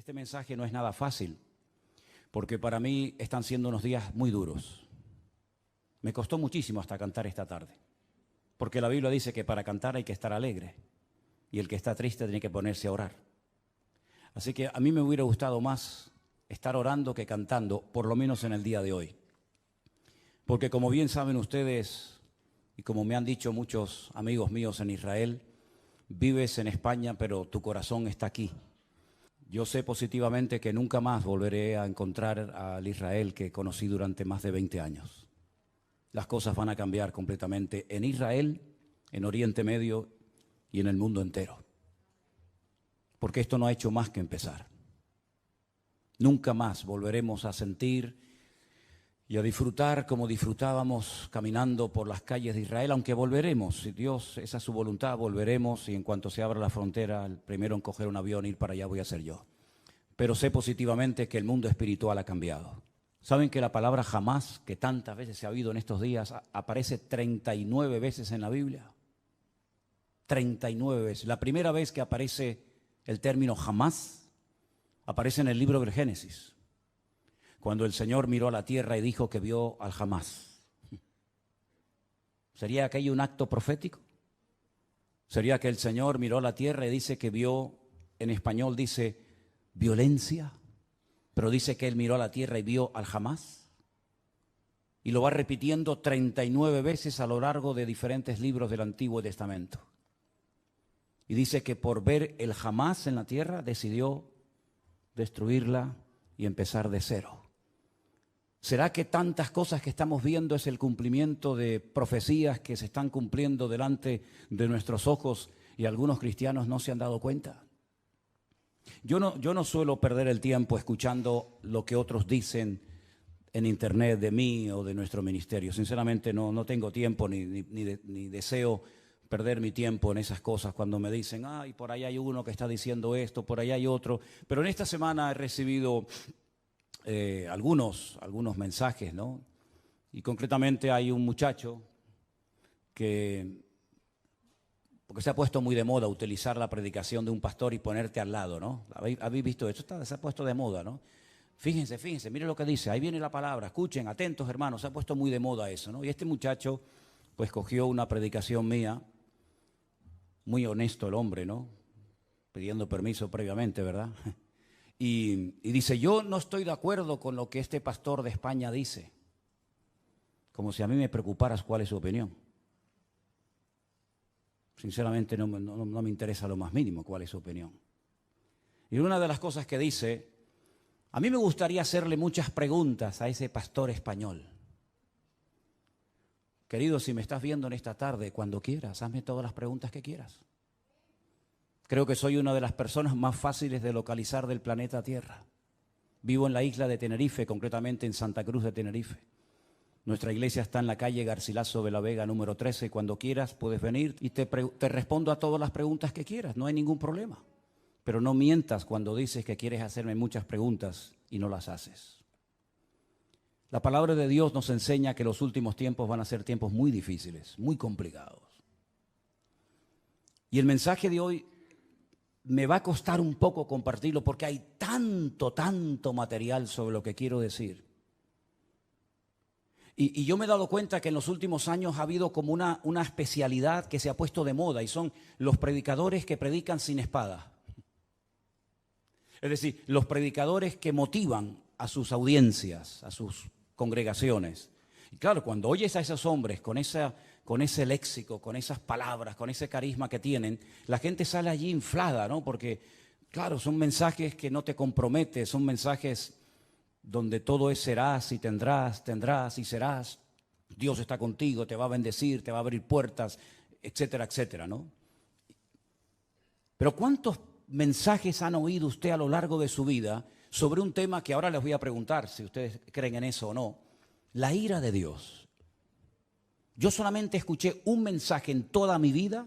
Este mensaje no es nada fácil, porque para mí están siendo unos días muy duros. Me costó muchísimo hasta cantar esta tarde, porque la Biblia dice que para cantar hay que estar alegre, y el que está triste tiene que ponerse a orar. Así que a mí me hubiera gustado más estar orando que cantando, por lo menos en el día de hoy. Porque como bien saben ustedes, y como me han dicho muchos amigos míos en Israel, vives en España, pero tu corazón está aquí. Yo sé positivamente que nunca más volveré a encontrar al Israel que conocí durante más de 20 años. Las cosas van a cambiar completamente en Israel, en Oriente Medio y en el mundo entero. Porque esto no ha hecho más que empezar. Nunca más volveremos a sentir y a disfrutar como disfrutábamos caminando por las calles de Israel, aunque volveremos, si Dios, esa es su voluntad, volveremos y en cuanto se abra la frontera, el primero en coger un avión e ir para allá voy a ser yo. Pero sé positivamente que el mundo espiritual ha cambiado. ¿Saben que la palabra jamás, que tantas veces se ha oído en estos días, aparece 39 veces en la Biblia? 39 veces. La primera vez que aparece el término jamás, aparece en el libro del Génesis, cuando el Señor miró a la tierra y dijo que vio al jamás. ¿Sería aquello un acto profético? ¿Sería que el Señor miró a la tierra y dice que vio, en español dice violencia, pero dice que Él miró a la tierra y vio al jamás? Y lo va repitiendo 39 veces a lo largo de diferentes libros del Antiguo Testamento. Y dice que por ver el jamás en la tierra decidió destruirla y empezar de cero. ¿Será que tantas cosas que estamos viendo es el cumplimiento de profecías que se están cumpliendo delante de nuestros ojos y algunos cristianos no se han dado cuenta? Yo no suelo perder el tiempo escuchando lo que otros dicen en internet de mí o de nuestro ministerio. Sinceramente no tengo tiempo ni deseo perder mi tiempo en esas cosas cuando me dicen, ay, por ahí hay uno que está diciendo esto, por ahí hay otro. Pero en esta semana he recibido algunos mensajes, ¿no? Y concretamente hay un muchacho que, porque se ha puesto muy de moda utilizar la predicación de un pastor y ponerte al lado, ¿no? ¿Habéis visto esto? Se ha puesto de moda, ¿no? Fíjense, miren lo que dice, ahí viene la palabra, escuchen, atentos hermanos, se ha puesto muy de moda eso, ¿no? Y este muchacho pues cogió una predicación mía, muy honesto el hombre, ¿no? Pidiendo permiso previamente, ¿verdad? Y dice, yo no estoy de acuerdo con lo que este pastor de España dice. Como si a mí me preocuparas cuál es su opinión. Sinceramente no me interesa lo más mínimo cuál es su opinión. Y una de las cosas que dice, a mí me gustaría hacerle muchas preguntas a ese pastor español. Querido, si me estás viendo en esta tarde, cuando quieras, hazme todas las preguntas que quieras. Creo que soy una de las personas más fáciles de localizar del planeta Tierra. Vivo en la isla de Tenerife, concretamente en Santa Cruz de Tenerife. Nuestra iglesia está en la calle Garcilaso de la Vega número 13. Cuando quieras puedes venir y te respondo a todas las preguntas que quieras, no hay ningún problema. Pero no mientas cuando dices que quieres hacerme muchas preguntas y no las haces. La palabra de Dios nos enseña que los últimos tiempos van a ser tiempos muy difíciles, muy complicados. Y el mensaje de hoy me va a costar un poco compartirlo porque hay tanto material sobre lo que quiero decir. Y yo me he dado cuenta que en los últimos años ha habido como una especialidad que se ha puesto de moda y son los predicadores que predican sin espada. Es decir, los predicadores que motivan a sus audiencias, a sus congregaciones. Y claro, cuando oyes a esos hombres con ese léxico, con esas palabras, con ese carisma que tienen, la gente sale allí inflada, ¿no? Porque, claro, son mensajes que no te comprometen, son mensajes donde todo es serás y tendrás y serás. Dios está contigo, te va a bendecir, te va a abrir puertas, etcétera, etcétera, ¿no? Pero ¿cuántos mensajes han oído usted a lo largo de su vida sobre un tema que ahora les voy a preguntar si ustedes creen en eso o no? La ira de Dios. Yo solamente escuché un mensaje en toda mi vida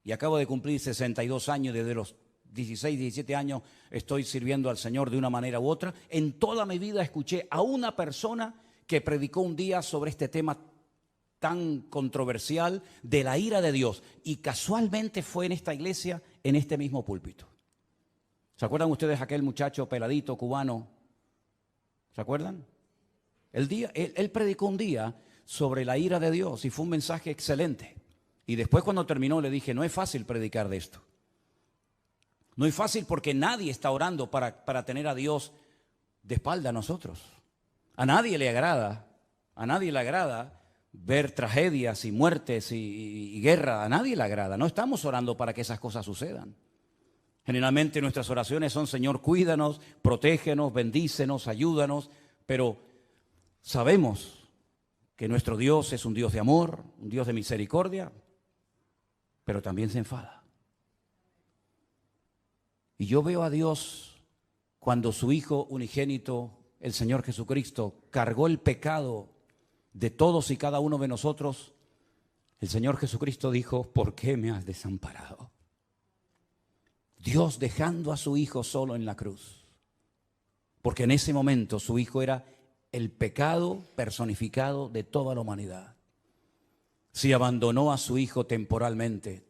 y acabo de cumplir 62 años, desde los 16, 17 años estoy sirviendo al Señor de una manera u otra. En toda mi vida escuché a una persona que predicó un día sobre este tema tan controversial de la ira de Dios y casualmente fue en esta iglesia, en este mismo púlpito. ¿Se acuerdan ustedes aquel muchacho peladito cubano? ¿Se acuerdan? Él predicó un día sobre la ira de Dios y fue un mensaje excelente. Y después cuando terminó le dije, no es fácil predicar de esto. No es fácil porque nadie está orando para tener a Dios de espalda a nosotros. A nadie le agrada ver tragedias y muertes y guerra. A nadie le agrada. No estamos orando para que esas cosas sucedan. Generalmente nuestras oraciones son, Señor, cuídanos, protégenos, bendícenos, ayúdanos. Pero sabemos que nuestro Dios es un Dios de amor, un Dios de misericordia, pero también se enfada. Y yo veo a Dios cuando su Hijo unigénito, el Señor Jesucristo, cargó el pecado de todos y cada uno de nosotros. El Señor Jesucristo dijo, ¿por qué me has desamparado? Dios dejando a su Hijo solo en la cruz. Porque en ese momento su Hijo era el pecado personificado de toda la humanidad. Si abandonó a su Hijo temporalmente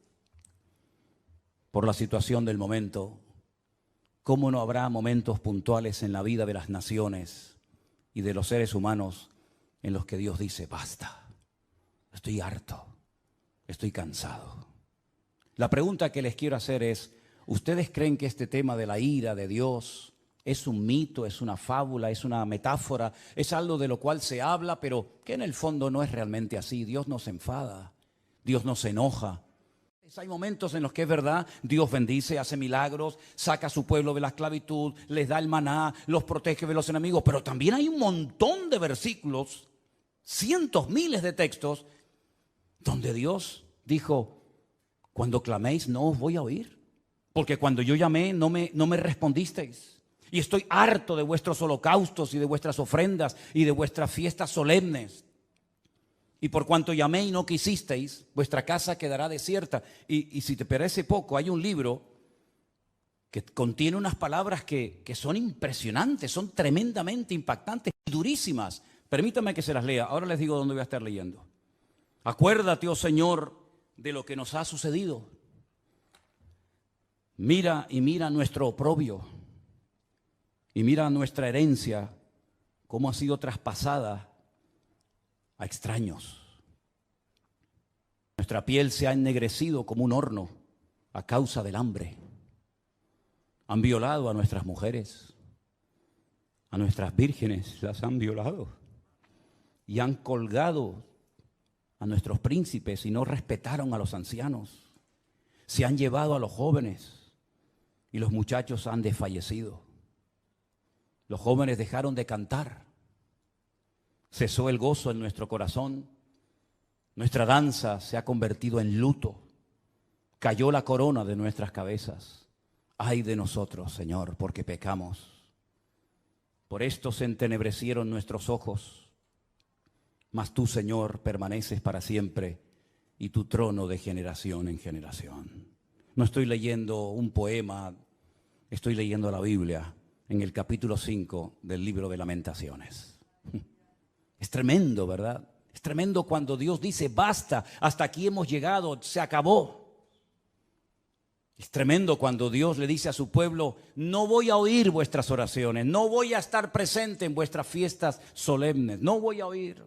por la situación del momento, ¿cómo no habrá momentos puntuales en la vida de las naciones y de los seres humanos en los que Dios dice, basta, estoy harto, estoy cansado? La pregunta que les quiero hacer es, ¿ustedes creen que este tema de la ira de Dios es un mito, es una fábula, es una metáfora, es algo de lo cual se habla, pero que en el fondo no es realmente así? Dios no se enfada, Dios no se enoja. Hay momentos en los que es verdad, Dios bendice, hace milagros, saca a su pueblo de la esclavitud, les da el maná, los protege de los enemigos, pero también hay un montón de versículos, cientos, miles de textos, donde Dios dijo, cuando claméis no os voy a oír, porque cuando yo llamé no me respondisteis, y estoy harto de vuestros holocaustos y de vuestras ofrendas y de vuestras fiestas solemnes. Y por cuanto llamé y no quisisteis, vuestra casa quedará desierta. Y si te parece poco, hay un libro que contiene unas palabras que son impresionantes, son tremendamente impactantes y durísimas. Permítame que se las lea. Ahora les digo dónde voy a estar leyendo. Acuérdate, oh Señor, de lo que nos ha sucedido. Mira nuestro oprobio. Y mira nuestra herencia, cómo ha sido traspasada a extraños. Nuestra piel se ha ennegrecido como un horno a causa del hambre. Han violado a nuestras mujeres, a nuestras vírgenes las han violado y han colgado a nuestros príncipes y no respetaron a los ancianos. Se han llevado a los jóvenes y los muchachos han desfallecido. Los jóvenes dejaron de cantar. Cesó el gozo en nuestro corazón. Nuestra danza se ha convertido en luto. Cayó la corona de nuestras cabezas. Ay de nosotros, Señor, porque pecamos. Por esto se entenebrecieron nuestros ojos. Mas tú, Señor, permaneces para siempre y tu trono de generación en generación. No estoy leyendo un poema, estoy leyendo la Biblia en el capítulo 5 del libro de Lamentaciones. Es tremendo, ¿verdad? Es tremendo cuando Dios dice, basta, hasta aquí hemos llegado, se acabó. Es tremendo cuando Dios le dice a su pueblo, no voy a oír vuestras oraciones, no voy a estar presente en vuestras fiestas solemnes, no voy a oír.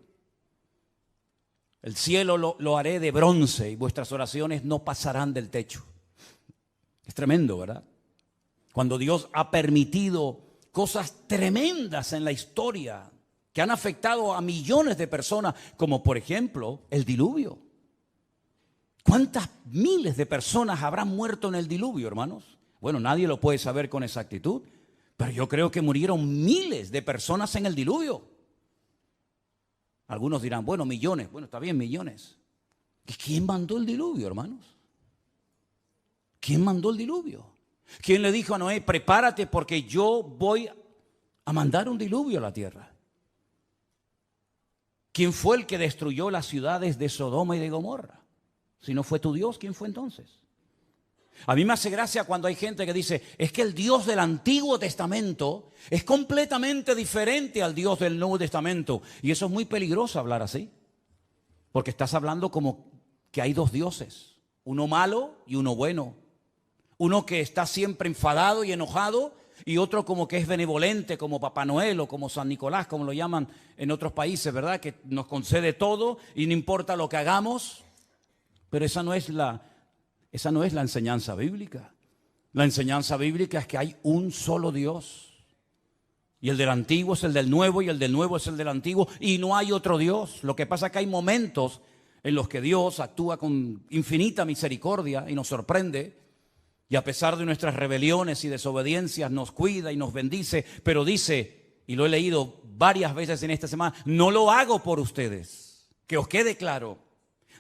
El cielo lo haré de bronce y vuestras oraciones no pasarán del techo. Es tremendo, ¿verdad? Cuando Dios ha permitido cosas tremendas en la historia que han afectado a millones de personas, como por ejemplo el diluvio. ¿Cuántas miles de personas habrán muerto en el diluvio, hermanos? Bueno, nadie lo puede saber con exactitud, pero yo creo que murieron miles de personas en el diluvio. Algunos dirán, bueno, millones. Bueno, está bien, millones. ¿Quién mandó el diluvio, hermanos? ¿Quién mandó el diluvio? ¿Quién le dijo a Noé, prepárate porque yo voy a mandar un diluvio a la tierra? ¿Quién fue el que destruyó las ciudades de Sodoma y de Gomorra? Si no fue tu Dios, ¿quién fue entonces? A mí me hace gracia cuando hay gente que dice, es que el Dios del Antiguo Testamento es completamente diferente al Dios del Nuevo Testamento. Y eso es muy peligroso hablar así. Porque estás hablando como que hay dos dioses, uno malo y uno bueno. Uno que está siempre enfadado y enojado, y otro como que es benevolente, como Papá Noel o como San Nicolás, como lo llaman en otros países, ¿verdad? Que nos concede todo y no importa lo que hagamos. Pero esa no es la enseñanza bíblica. La enseñanza bíblica es que hay un solo Dios. Y el del antiguo es el del nuevo, y el del nuevo es el del antiguo, y no hay otro Dios. Lo que pasa es que hay momentos en los que Dios actúa con infinita misericordia y nos sorprende, y a pesar de nuestras rebeliones y desobediencias nos cuida y nos bendice, pero dice, y lo he leído varias veces en esta semana, no lo hago por ustedes, que os quede claro,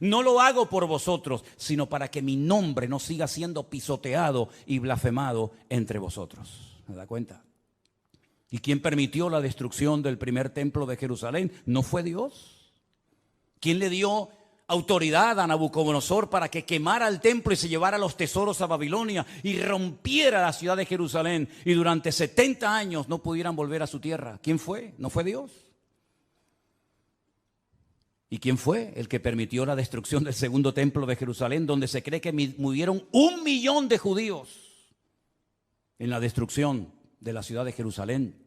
no lo hago por vosotros, sino para que mi nombre no siga siendo pisoteado y blasfemado entre vosotros. ¿Me da cuenta? ¿Y quién permitió la destrucción del primer templo de Jerusalén? ¿No fue Dios? ¿Quién le dio autoridad a Nabucodonosor para que quemara el templo y se llevara los tesoros a Babilonia y rompiera la ciudad de Jerusalén y durante 70 años no pudieran volver a su tierra? ¿Quién fue? ¿No fue Dios? ¿Y quién fue el que permitió la destrucción del segundo templo de Jerusalén, donde se cree que murieron 1 millón de judíos en la destrucción de la ciudad de Jerusalén?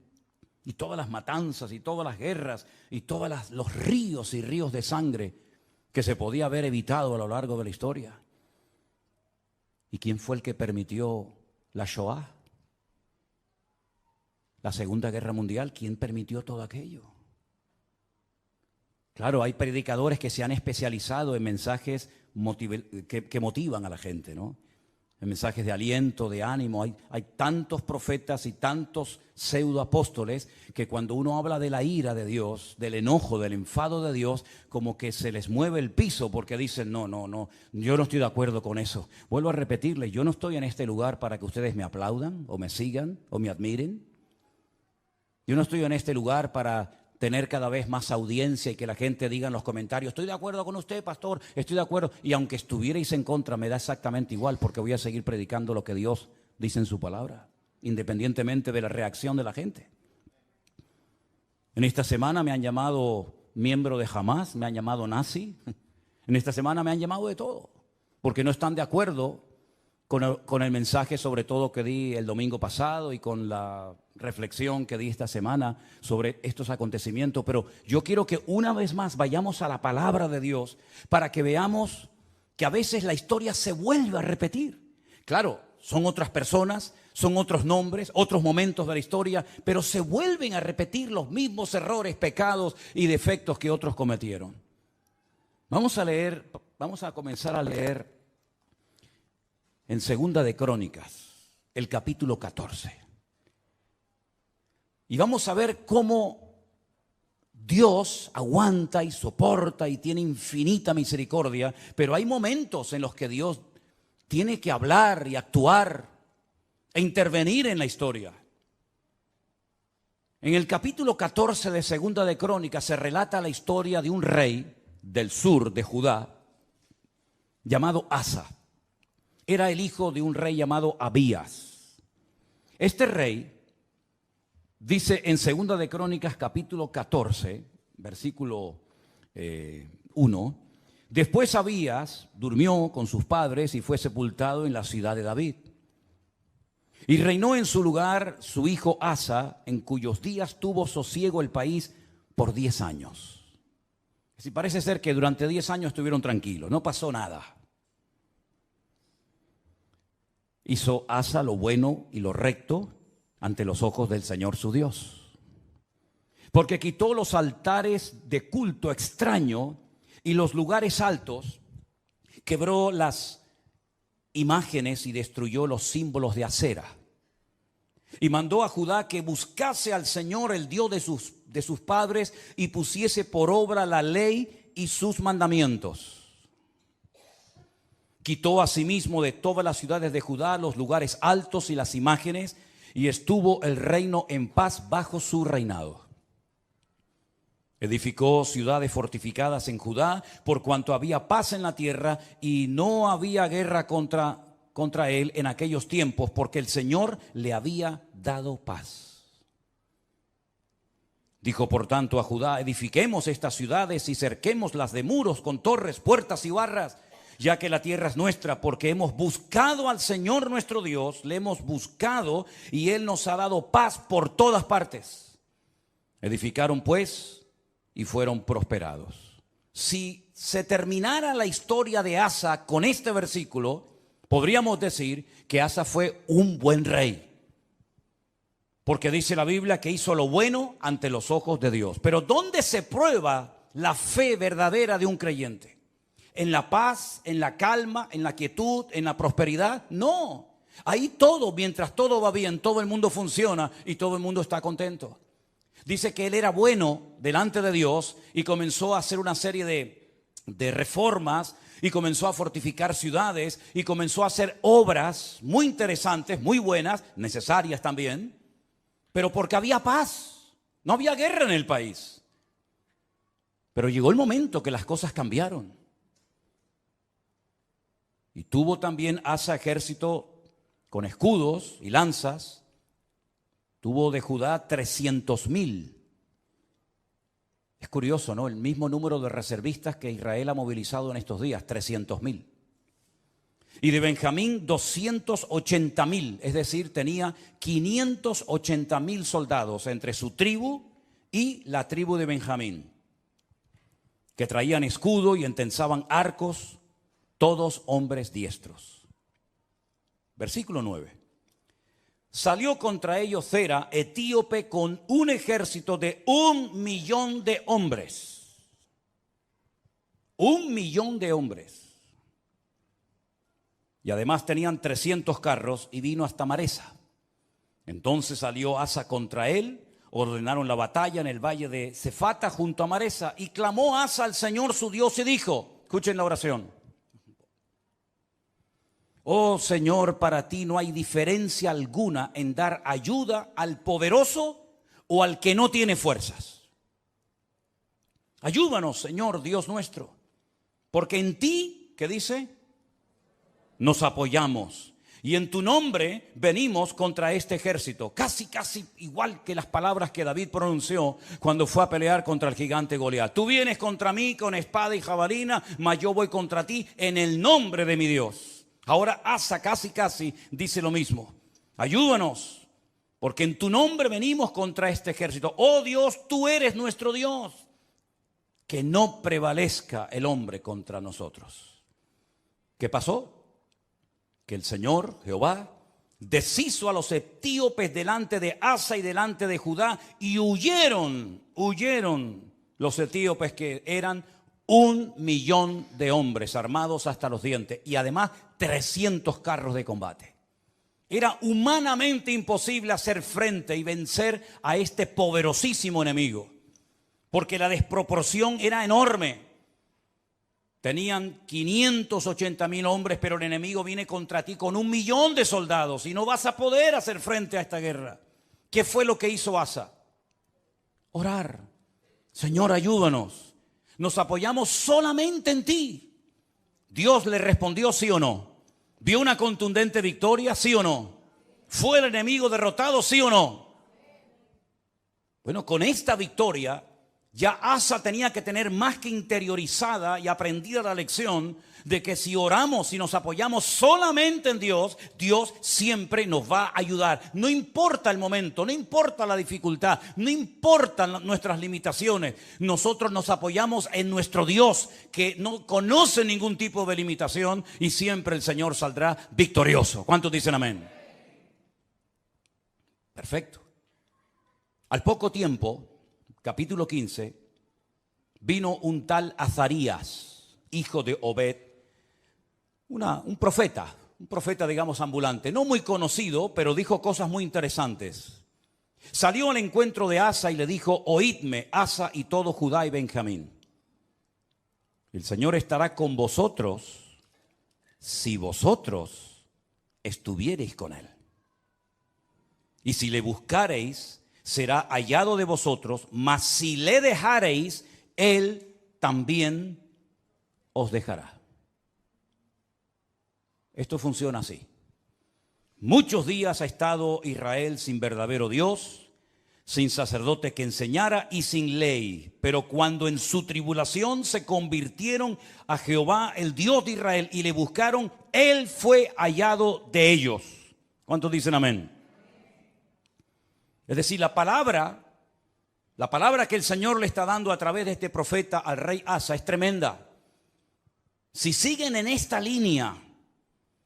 Y todas las matanzas y todas las guerras y todos los ríos y ríos de sangre que se podía haber evitado a lo largo de la historia. ¿Y quién fue el que permitió la Shoah? La Segunda Guerra Mundial. ¿Quién permitió todo aquello? Claro, hay predicadores que se han especializado en mensajes que motivan a la gente, ¿no? En mensajes de aliento, de ánimo. Hay tantos profetas y tantos pseudoapóstoles que cuando uno habla de la ira de Dios, del enojo, del enfado de Dios, como que se les mueve el piso porque dicen, no, yo no estoy de acuerdo con eso. Vuelvo a repetirles, yo no estoy en este lugar para que ustedes me aplaudan o me sigan o me admiren. Yo no estoy en este lugar para tener cada vez más audiencia y que la gente diga en los comentarios, estoy de acuerdo con usted, pastor, estoy de acuerdo. Y aunque estuvierais en contra, me da exactamente igual, porque voy a seguir predicando lo que Dios dice en su palabra, independientemente de la reacción de la gente. En esta semana me han llamado miembro de Hamas, me han llamado nazi. En esta semana me han llamado de todo, porque no están de acuerdo con el mensaje sobre todo que di el domingo pasado y con la reflexión que di esta semana sobre estos acontecimientos. Pero yo quiero que una vez más vayamos a la palabra de Dios para que veamos que a veces la historia se vuelve a repetir. Claro, son otras personas, son otros nombres, otros momentos de la historia, pero se vuelven a repetir los mismos errores, pecados y defectos que otros cometieron. Vamos a comenzar a leer en Segunda de Crónicas, el capítulo 14. Y vamos a ver cómo Dios aguanta y soporta y tiene infinita misericordia, pero hay momentos en los que Dios tiene que hablar y actuar e intervenir en la historia. En el capítulo 14 de Segunda de Crónicas se relata la historia de un rey del sur de Judá llamado Asa. Era el hijo de un rey llamado Abías. Este rey dice en Segunda de Crónicas capítulo 14, versículo 1, después Abías durmió con sus padres y fue sepultado en la ciudad de David. Y reinó en su lugar su hijo Asa, en cuyos días tuvo sosiego el país por 10 años. Si parece ser que durante 10 años estuvieron tranquilos, no pasó nada. Hizo Asa lo bueno y lo recto ante los ojos del Señor su Dios, porque quitó los altares de culto extraño y los lugares altos, quebró las imágenes y destruyó los símbolos de Acera. Y mandó a Judá que buscase al Señor, el Dios de sus padres, y pusiese por obra la ley y sus mandamientos. Quitó asimismo de todas las ciudades de Judá los lugares altos y las imágenes, y estuvo el reino en paz bajo su reinado. Edificó ciudades fortificadas en Judá, por cuanto había paz en la tierra y no había guerra contra él en aquellos tiempos, porque el Señor le había dado paz. Dijo por tanto a Judá, edifiquemos estas ciudades y cerquémoslas de muros con torres, puertas y barras, ya que la tierra es nuestra, porque hemos buscado al Señor nuestro Dios, le hemos buscado y Él nos ha dado paz por todas partes. Edificaron pues y fueron prosperados. Si se terminara la historia de Asa con este versículo, podríamos decir que Asa fue un buen rey. Porque dice la Biblia que hizo lo bueno ante los ojos de Dios. Pero ¿dónde se prueba la fe verdadera de un creyente? ¿En la paz, en la calma, en la quietud, en la prosperidad? No. Ahí todo, mientras todo va bien, todo el mundo funciona y todo el mundo está contento. Dice que él era bueno delante de Dios y comenzó a hacer una serie de reformas y comenzó a fortificar ciudades y comenzó a hacer obras muy interesantes, muy buenas, necesarias también. Pero porque había paz, no había guerra en el país. Pero llegó el momento que las cosas cambiaron. Y tuvo también Asa ejército con escudos y lanzas. Tuvo de Judá 300,000. Es curioso, ¿no? El mismo número de reservistas que Israel ha movilizado en estos días, 300,000. Y de Benjamín 280,000, es decir, tenía 580,000 soldados entre su tribu y la tribu de Benjamín, que traían escudo y entensaban arcos, todos hombres diestros. Versículo 9. Salió contra ellos Zera, etíope, con un ejército de 1,000,000 de hombres. 1,000,000 de hombres. Y además tenían 300 carros y vino hasta Maresa. Entonces salió Asa contra él, ordenaron la batalla en el valle de Cefata junto a Maresa. Y clamó Asa al Señor su Dios y dijo, escuchen la oración: oh Señor, para ti no hay diferencia alguna en dar ayuda al poderoso o al que no tiene fuerzas. Ayúdanos, Señor Dios nuestro, porque en ti, ¿qué dice?, nos apoyamos, y en tu nombre venimos contra este ejército. Casi igual que las palabras que David pronunció cuando fue a pelear contra el gigante Goliat. Tú vienes contra mí con espada y jabalina, mas yo voy contra ti en el nombre de mi Dios. Ahora Asa casi dice lo mismo. Ayúdanos, porque en tu nombre venimos contra este ejército. Oh Dios, tú eres nuestro Dios. Que no prevalezca el hombre contra nosotros. ¿Qué pasó? Que el Señor, Jehová, deshizo a los etíopes delante de Asa y delante de Judá, y huyeron los etíopes, que eran 1,000,000 de hombres armados hasta los dientes, y además 300 carros de combate. Era humanamente imposible hacer frente y vencer a este poderosísimo enemigo, porque la desproporción era enorme. Tenían 580,000 hombres, pero el enemigo viene contra ti con 1,000,000 de soldados y no vas a poder hacer frente a esta guerra. ¿Qué fue lo que hizo Asa? Orar. Señor, ayúdanos. Nos apoyamos solamente en ti. Dios le respondió, ¿sí o no? ¿Vio una contundente victoria? ¿Sí o no? ¿Fue el enemigo derrotado? ¿Sí o no? Bueno, con esta victoria ya Asa tenía que tener más que interiorizada y aprendida la lección de que si oramos y nos apoyamos solamente en Dios, Dios siempre nos va a ayudar. No importa el momento, no importa la dificultad, no importan nuestras limitaciones. Nosotros nos apoyamos en nuestro Dios, que no conoce ningún tipo de limitación, y siempre el Señor saldrá victorioso. ¿Cuántos dicen amén? Perfecto. Al poco tiempo, capítulo 15, vino un tal Azarías, hijo de Obed, un profeta digamos ambulante, no muy conocido, pero dijo cosas muy interesantes. Salió al encuentro de Asa y le dijo: oídme, Asa y todo Judá y Benjamín. El Señor estará con vosotros si vosotros estuviereis con él. Y si le buscareis, será hallado de vosotros, mas si le dejareis, él también os dejará. Esto funciona así. Muchos días ha estado Israel sin verdadero Dios, sin sacerdote que enseñara y sin ley. Pero cuando en su tribulación se convirtieron a Jehová, el Dios de Israel, y le buscaron, él fue hallado de ellos. ¿Cuántos dicen amén? Es decir, la palabra que el Señor le está dando a través de este profeta al rey Asa es tremenda. Si siguen en esta línea,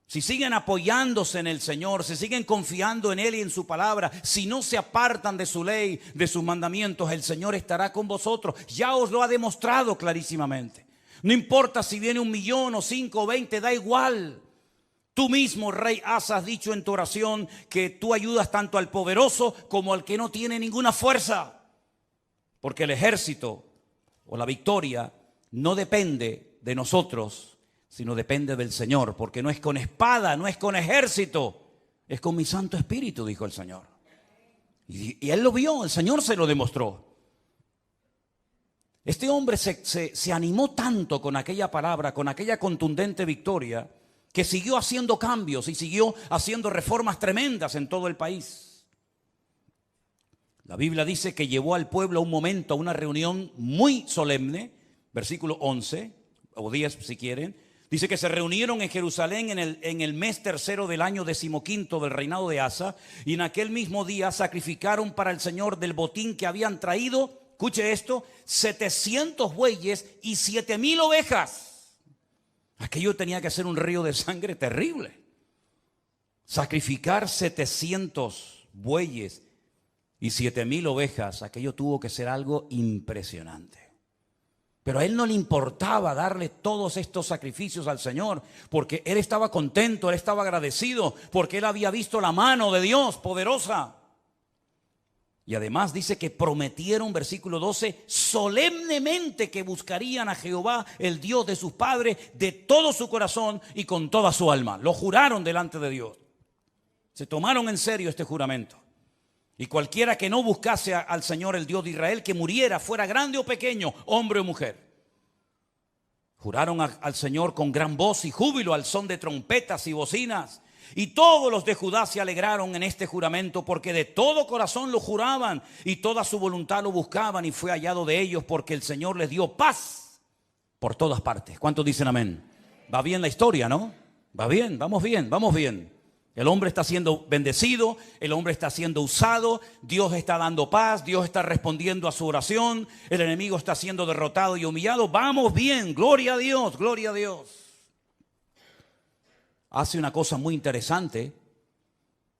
si siguen apoyándose en el Señor, si siguen confiando en Él y en su palabra, si no se apartan de su ley, de sus mandamientos, el Señor estará con vosotros. Ya os lo ha demostrado clarísimamente. No importa si viene 1,000,000 o 5 o 20, da igual. Tú mismo, rey Asa, has dicho en tu oración que tú ayudas tanto al poderoso como al que no tiene ninguna fuerza. Porque el ejército o la victoria no depende de nosotros, sino depende del Señor, porque no es con espada, no es con ejército, es con mi Santo Espíritu, dijo el Señor. Y él lo vio, el Señor se lo demostró. Este hombre se animó tanto con aquella palabra, con aquella contundente victoria, que siguió haciendo cambios y siguió haciendo reformas tremendas en todo el país. La Biblia dice que llevó al pueblo a un momento, a una reunión muy solemne, versículo 11, o 10 si quieren. Dice que se reunieron en Jerusalén en el mes tercero del año 15 del reinado de Asa, y en aquel mismo día sacrificaron para el Señor del botín que habían traído, escuche esto, 700 bueyes y 7,000 ovejas. Aquello tenía que ser un río de sangre terrible. Sacrificar 700 bueyes y 7,000 ovejas, aquello tuvo que ser algo impresionante. Pero a él no le importaba darle todos estos sacrificios al Señor, porque él estaba contento, él estaba agradecido, porque él había visto la mano de Dios poderosa. Y además dice que prometieron, versículo 12, solemnemente que buscarían a Jehová, el Dios de sus padres, de todo su corazón y con toda su alma. Lo juraron delante de Dios. Se tomaron en serio este juramento. Y cualquiera que no buscase al Señor, el Dios de Israel, que muriera, fuera grande o pequeño, hombre o mujer. Juraron al Señor con gran voz y júbilo, al son de trompetas y bocinas. Y todos los de Judá se alegraron en este juramento, porque de todo corazón lo juraban y toda su voluntad lo buscaban, y fue hallado de ellos, porque el Señor les dio paz por todas partes. ¿Cuántos dicen amén? Va bien la historia, ¿no? Va bien, vamos bien, vamos bien. El hombre está siendo bendecido, el hombre está siendo usado, Dios está dando paz, Dios está respondiendo a su oración, el enemigo está siendo derrotado y humillado. Vamos bien, gloria a Dios, gloria a Dios. Hace una cosa muy interesante.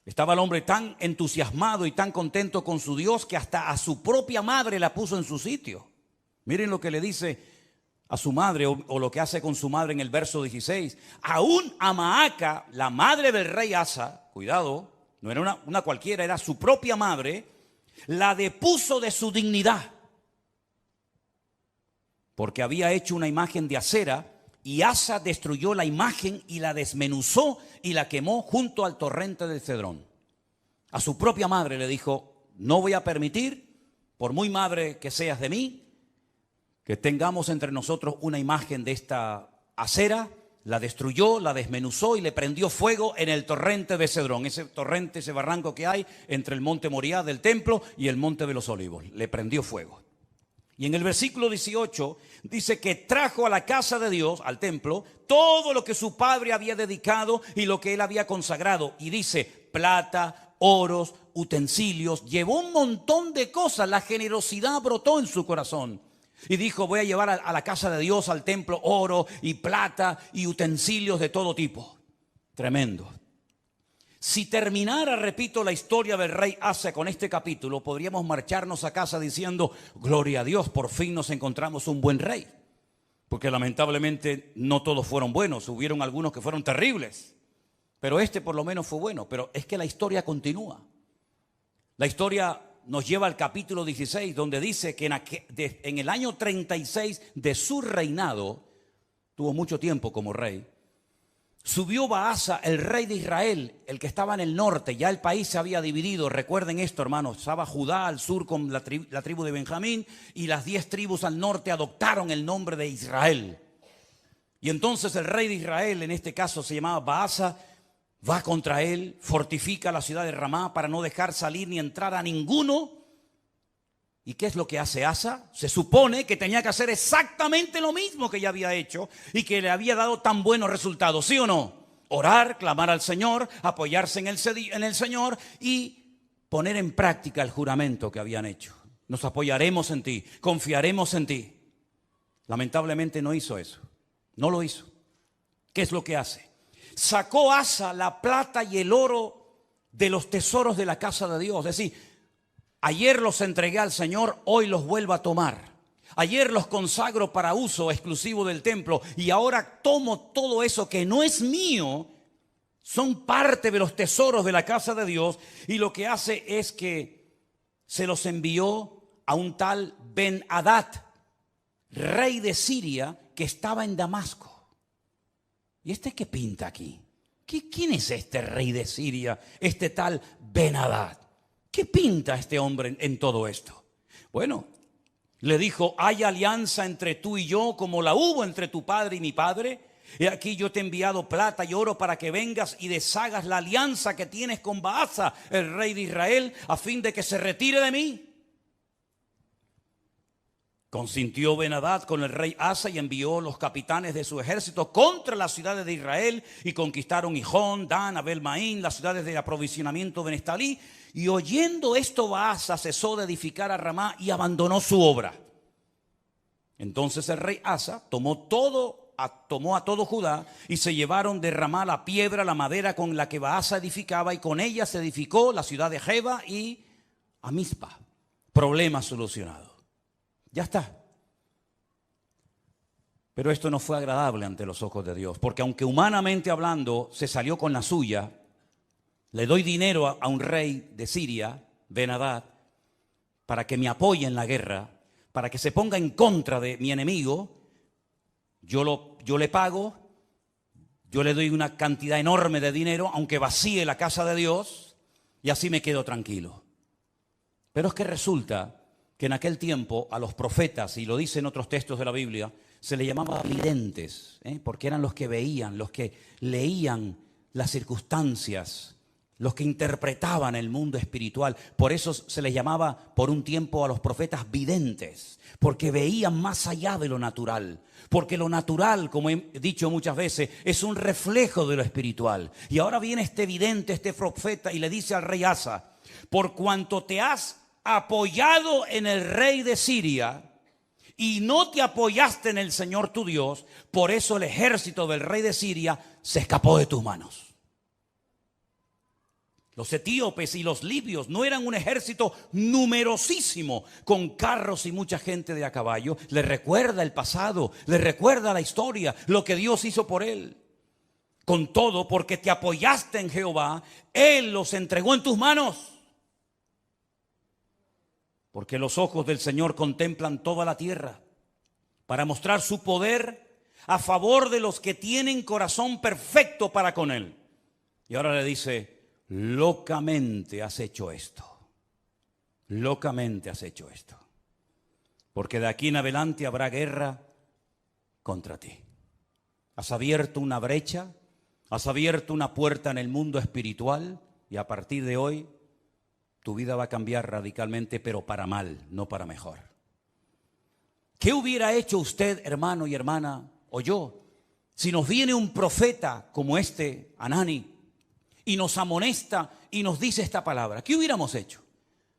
Estaba el hombre tan entusiasmado y tan contento con su Dios que hasta a su propia madre la puso en su sitio. Miren lo que le dice a su madre, o lo que hace con su madre en el verso 16. Aún a Maaca, la madre del rey Asa, cuidado, no era una cualquiera, era su propia madre, la depuso de su dignidad, porque había hecho una imagen de acera, y Asa destruyó la imagen y la desmenuzó y la quemó junto al torrente del Cedrón. A su propia madre le dijo: no voy a permitir, por muy madre que seas de mí, que tengamos entre nosotros una imagen de esta acera. La destruyó, la desmenuzó y le prendió fuego en el torrente de Cedrón. Ese torrente, ese barranco que hay entre el monte Moriah del templo y el monte de los olivos. Le prendió fuego. Y en el versículo 18 dice que trajo a la casa de Dios, al templo, todo lo que su padre había dedicado y lo que él había consagrado. Y dice: plata, oros, utensilios. Llevó un montón de cosas. La generosidad brotó en su corazón. Y dijo: voy a llevar a la casa de Dios, al templo, oro y plata y utensilios de todo tipo. Tremendo. Si terminara, repito, la historia del rey Asa con este capítulo, podríamos marcharnos a casa diciendo: gloria a Dios, por fin nos encontramos un buen rey. Porque lamentablemente no todos fueron buenos, hubieron algunos que fueron terribles. Pero este por lo menos fue bueno. Pero es que la historia continúa. La historia nos lleva al capítulo 16, donde dice que en el año 36 de su reinado, tuvo mucho tiempo como rey, subió Baasa, el rey de Israel, el que estaba en el norte. Ya el país se había dividido. Recuerden esto, hermanos. Estaba Judá al sur con la tribu de Benjamín, y las 10 tribus al norte adoptaron el nombre de Israel. Y entonces el rey de Israel, en este caso se llamaba Baasa, va contra él, fortifica la ciudad de Ramá para no dejar salir ni entrar a ninguno ¿Y qué es lo que hace Asa? Se supone que tenía que hacer exactamente lo mismo que ya había hecho y que le había dado tan buenos resultados, ¿sí o no? Orar, clamar al Señor, apoyarse en el Señor y poner en práctica el juramento que habían hecho. Nos apoyaremos en ti, confiaremos en ti. Lamentablemente no hizo eso, no lo hizo. ¿Qué es lo que hace? Sacó Asa la plata y el oro de los tesoros de la casa de Dios. Es decir, ayer los entregué al Señor, hoy los vuelvo a tomar. Ayer los consagro para uso exclusivo del templo y ahora tomo todo eso que no es mío. Son parte de los tesoros de la casa de Dios y lo que hace es que se los envió a un tal Ben-Hadad, rey de Siria, que estaba en Damasco. ¿Y este qué pinta aquí? ¿Quién es este rey de Siria, este tal Ben-Hadad? ¿Qué pinta este hombre en todo esto? Bueno, le dijo, hay alianza entre tú y yo como la hubo entre tu padre y mi padre. He aquí yo te he enviado plata y oro para que vengas y deshagas la alianza que tienes con Baasa, el rey de Israel, a fin de que se retire de mí. Consintió Ben-Hadad con el rey Asa y envió los capitanes de su ejército contra las ciudades de Israel y conquistaron Gijón, Dan, Abel-Maín, las ciudades de aprovisionamiento de Neftalí. Y oyendo esto, Baasa cesó de edificar a Ramá y abandonó su obra. Entonces el rey Asa tomó a todo Judá y se llevaron de Ramá la piedra, la madera con la que Baasa edificaba, y con ella se edificó la ciudad de Jeba y a Mizpa. Problema solucionado. Ya está. Pero esto no fue agradable ante los ojos de Dios, porque aunque humanamente hablando se salió con la suya, le doy dinero a un rey de Siria, Ben-Hadad, para que me apoye en la guerra, para que se ponga en contra de mi enemigo. Yo le pago, yo le doy una cantidad enorme de dinero, aunque vacíe la casa de Dios, y así me quedo tranquilo. Pero es que resulta que en aquel tiempo a los profetas, y lo dicen otros textos de la Biblia, se les llamaba videntes, porque eran los que veían, los que leían las circunstancias, los que interpretaban el mundo espiritual. Por eso se les llamaba por un tiempo a los profetas videntes, porque veían más allá de lo natural. Porque lo natural, como he dicho muchas veces, es un reflejo de lo espiritual. Y ahora viene este vidente, este profeta, y le dice al rey Asa, por cuanto te has apoyado en el rey de Siria y no te apoyaste en el Señor tu Dios, por eso el ejército del rey de Siria se escapó de tus manos. Los etíopes y los libios no eran un ejército numerosísimo con carros y mucha gente de a caballo. Le recuerda el pasado, le recuerda la historia, lo que Dios hizo por él. Con todo, porque te apoyaste en Jehová, Él los entregó en tus manos. Porque los ojos del Señor contemplan toda la tierra para mostrar su poder a favor de los que tienen corazón perfecto para con Él. Y ahora le dice, locamente has hecho esto. Locamente has hecho esto. Porque de aquí en adelante habrá guerra contra ti. Has abierto una brecha, has abierto una puerta en el mundo espiritual y a partir de hoy tu vida va a cambiar radicalmente, pero para mal, no para mejor. ¿Qué hubiera hecho usted, hermano y hermana, o yo, si nos viene un profeta como este, Hanani, y nos amonesta y nos dice esta palabra? ¿Qué hubiéramos hecho?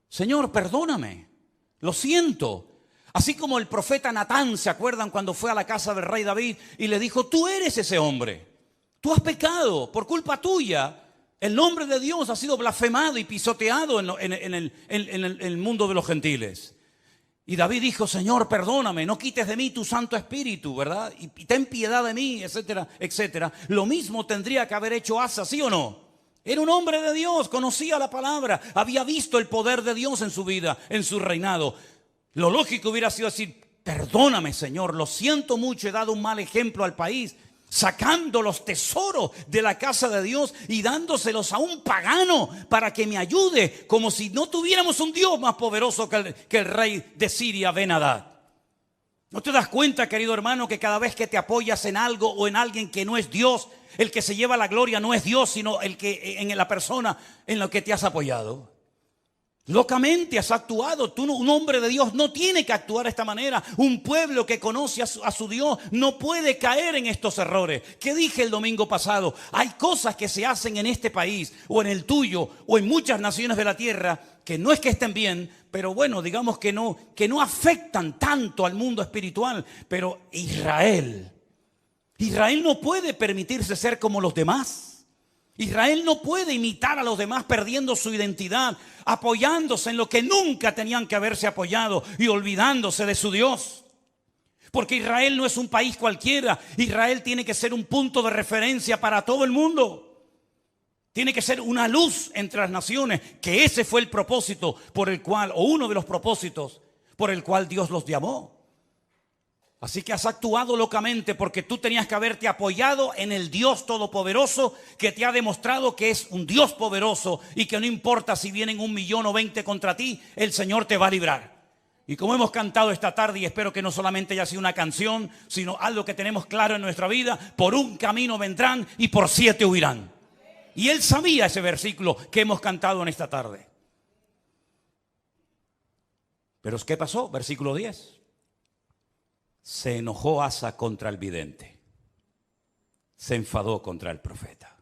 Señor, perdóname, lo siento. Así como el profeta Natán, ¿se acuerdan cuando fue a la casa del rey David y le dijo, tú eres ese hombre, tú has pecado por culpa tuya? El nombre de Dios ha sido blasfemado y pisoteado en el mundo de los gentiles. Y David dijo, Señor, perdóname, no quites de mí tu Santo Espíritu, ¿verdad? Y ten piedad de mí, etcétera, etcétera. Lo mismo tendría que haber hecho Asa, ¿sí o no? Era un hombre de Dios, conocía la palabra, había visto el poder de Dios en su vida, en su reinado. Lo lógico hubiera sido decir, perdóname, Señor, lo siento mucho, he dado un mal ejemplo al país, sacando los tesoros de la casa de Dios y dándoselos a un pagano para que me ayude, como si no tuviéramos un Dios más poderoso que el rey de Siria, Ben-Hadad. ¿No te das cuenta, querido hermano, que cada vez que te apoyas en algo o en alguien que no es Dios, el que se lleva la gloria no es Dios, sino el que en la persona en la que te has apoyado? Locamente has actuado. Un hombre de Dios no tiene que actuar de esta manera. Un pueblo que conoce a su Dios no puede caer en estos errores. ¿Qué dije el domingo pasado? Hay cosas que se hacen en este país o en el tuyo o en muchas naciones de la tierra que no es que estén bien, pero bueno, digamos que no afectan tanto al mundo espiritual. Pero Israel no puede permitirse ser como los demás. Israel no puede imitar a los demás perdiendo su identidad, apoyándose en lo que nunca tenían que haberse apoyado y olvidándose de su Dios. Porque Israel no es un país cualquiera. Israel tiene que ser un punto de referencia para todo el mundo. Tiene que ser una luz entre las naciones, que ese fue el propósito por el cual, o uno de los propósitos por el cual Dios los llamó. Así que has actuado locamente porque tú tenías que haberte apoyado en el Dios Todopoderoso que te ha demostrado que es un Dios poderoso y que no importa si vienen 1 millón o 20 contra ti, el Señor te va a librar. Y como hemos cantado esta tarde, y espero que no solamente haya sido una canción, sino algo que tenemos claro en nuestra vida, por un camino vendrán y por 7 huirán. Y él sabía ese versículo que hemos cantado en esta tarde. Pero ¿qué pasó? Versículo 10. Se enojó Asa contra el vidente. Se enfadó contra el profeta.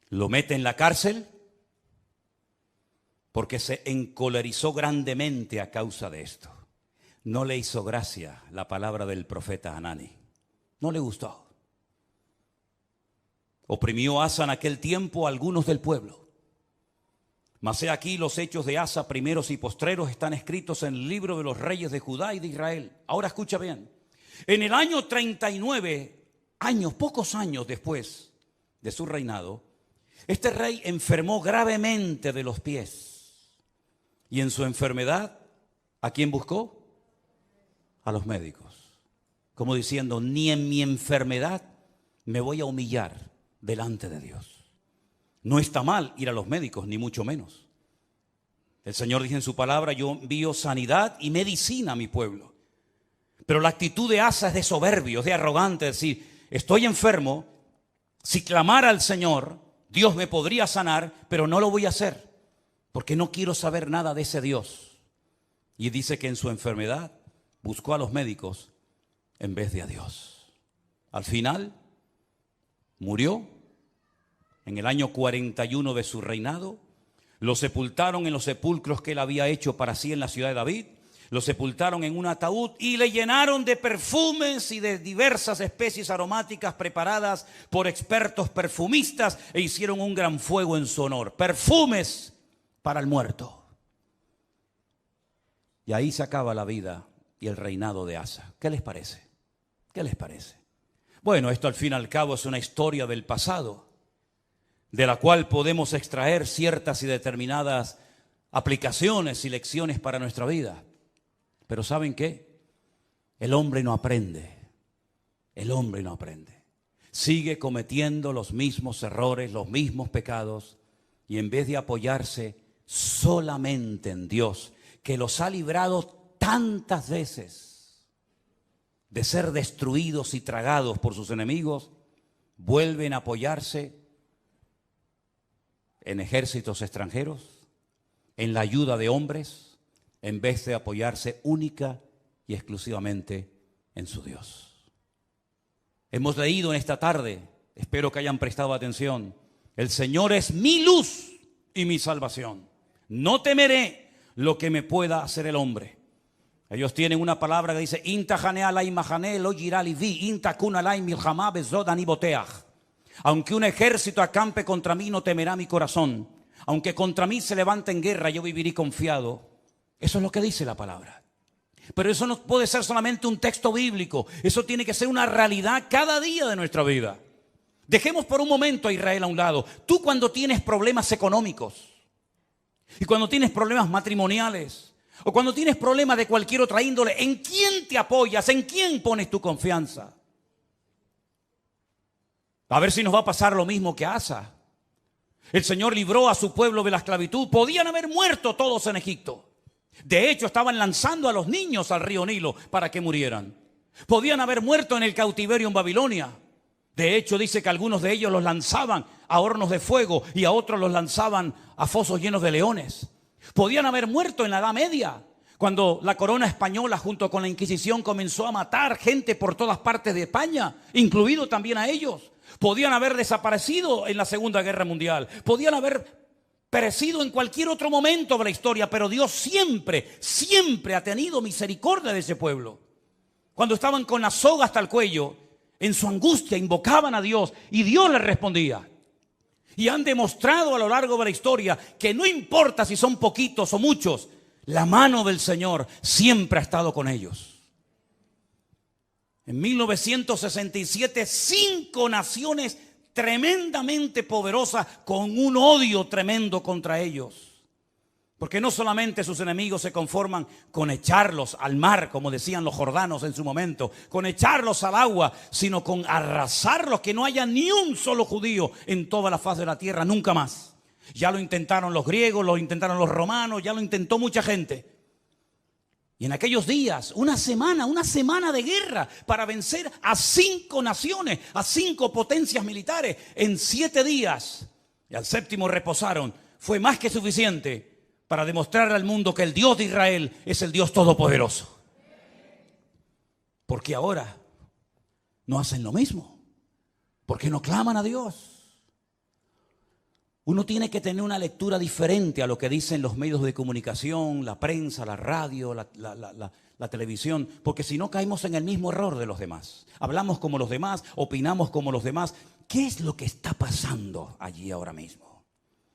Lo mete en la cárcel porque se encolerizó grandemente a causa de esto. No le hizo gracia la palabra del profeta Hanani. No le gustó. Oprimió Asa en aquel tiempo a algunos del pueblo. Mas he aquí los hechos de Asa, primeros y postreros, están escritos en el libro de los reyes de Judá y de Israel. Ahora escucha bien. En el año 39, pocos años después de su reinado, este rey enfermó gravemente de los pies. Y en su enfermedad, ¿a quién buscó? A los médicos. Como diciendo, ni en mi enfermedad me voy a humillar delante de Dios. No está mal ir a los médicos, ni mucho menos. El Señor dice en su palabra, yo envío sanidad y medicina a mi pueblo. Pero la actitud de Asa es de soberbio, es de arrogante, es decir, estoy enfermo, si clamara al Señor, Dios me podría sanar, pero no lo voy a hacer, porque no quiero saber nada de ese Dios. Y dice que en su enfermedad buscó a los médicos en vez de a Dios. Al final, murió. En el año 41 de su reinado, lo sepultaron en los sepulcros que él había hecho para sí en la ciudad de David. Lo sepultaron en un ataúd y le llenaron de perfumes y de diversas especies aromáticas preparadas por expertos perfumistas e hicieron un gran fuego en su honor. Perfumes para el muerto. Y ahí se acaba la vida y el reinado de Asa. ¿Qué les parece? ¿Qué les parece? Bueno, esto al fin y al cabo es una historia del pasado, de la cual podemos extraer ciertas y determinadas aplicaciones y lecciones para nuestra vida. Pero ¿saben qué? El hombre no aprende. El hombre no aprende. Sigue cometiendo los mismos errores, los mismos pecados, y en vez de apoyarse solamente en Dios, que los ha librado tantas veces de ser destruidos y tragados por sus enemigos, vuelven a apoyarse en ejércitos extranjeros, en la ayuda de hombres, en vez de apoyarse única y exclusivamente en su Dios. Hemos leído en esta tarde, espero que hayan prestado atención, el Señor es mi luz y mi salvación. No temeré lo que me pueda hacer el hombre. Ellos tienen una palabra que dice, aunque un ejército acampe contra mí, no temerá mi corazón. Aunque contra mí se levante en guerra, yo viviré confiado. Eso es lo que dice la palabra. Pero eso no puede ser solamente un texto bíblico. Eso tiene que ser una realidad cada día de nuestra vida. Dejemos por un momento a Israel a un lado. Tú cuando tienes problemas económicos y cuando tienes problemas matrimoniales o cuando tienes problemas de cualquier otra índole, ¿en quién te apoyas? ¿En quién pones tu confianza? A ver si nos va a pasar lo mismo que a Asa. El Señor libró a su pueblo de la esclavitud. Podían haber muerto todos en Egipto. De hecho, estaban lanzando a los niños al río Nilo para que murieran. Podían haber muerto en el cautiverio en Babilonia. De hecho, dice que algunos de ellos los lanzaban a hornos de fuego y a otros los lanzaban a fosos llenos de leones. Podían haber muerto en la Edad Media, cuando la corona española junto con la Inquisición comenzó a matar gente por todas partes de España, incluido también a ellos. Podían haber desaparecido en la Segunda Guerra Mundial. Podían haber perecido en cualquier otro momento de la historia, pero Dios siempre, siempre ha tenido misericordia de ese pueblo. Cuando estaban con la soga hasta el cuello, en su angustia invocaban a Dios y Dios les respondía. Y han demostrado a lo largo de la historia que no importa si son poquitos o muchos, la mano del Señor siempre ha estado con ellos. En 1967, 5 naciones tremendamente poderosas con un odio tremendo contra ellos. Porque no solamente sus enemigos se conforman con echarlos al mar, como decían los jordanos en su momento, con echarlos al agua, sino con arrasarlos, que no haya ni un solo judío en toda la faz de la tierra, nunca más. Ya lo intentaron los griegos, lo intentaron los romanos, ya lo intentó mucha gente. Y en aquellos días, una semana de guerra para vencer a 5 naciones, a 5 potencias militares en 7 días. Y al 7º reposaron. Fue más que suficiente para demostrar al mundo que el Dios de Israel es el Dios todopoderoso. Porque ahora no hacen lo mismo. Porque no claman a Dios. Uno tiene que tener una lectura diferente a lo que dicen los medios de comunicación, la prensa, la radio, la televisión, porque si no caemos en el mismo error de los demás. Hablamos como los demás, opinamos como los demás. ¿Qué es lo que está pasando allí ahora mismo?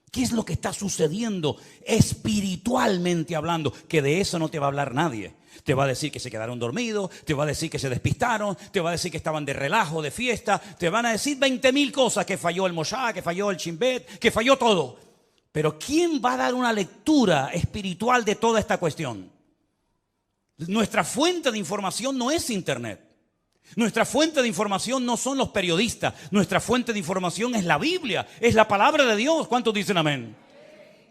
¿Qué es lo que está sucediendo espiritualmente hablando? Que de eso no te va a hablar nadie. Te va a decir que se quedaron dormidos, te va a decir que se despistaron, te va a decir que estaban de relajo, de fiesta, te van a decir 20.000 cosas, que falló el Moshá, que falló el Chimbet, que falló todo. Pero ¿quién va a dar una lectura espiritual de toda esta cuestión? Nuestra fuente de información no es Internet. Nuestra fuente de información no son los periodistas. Nuestra fuente de información es la Biblia, es la palabra de Dios. ¿Cuántos dicen amén?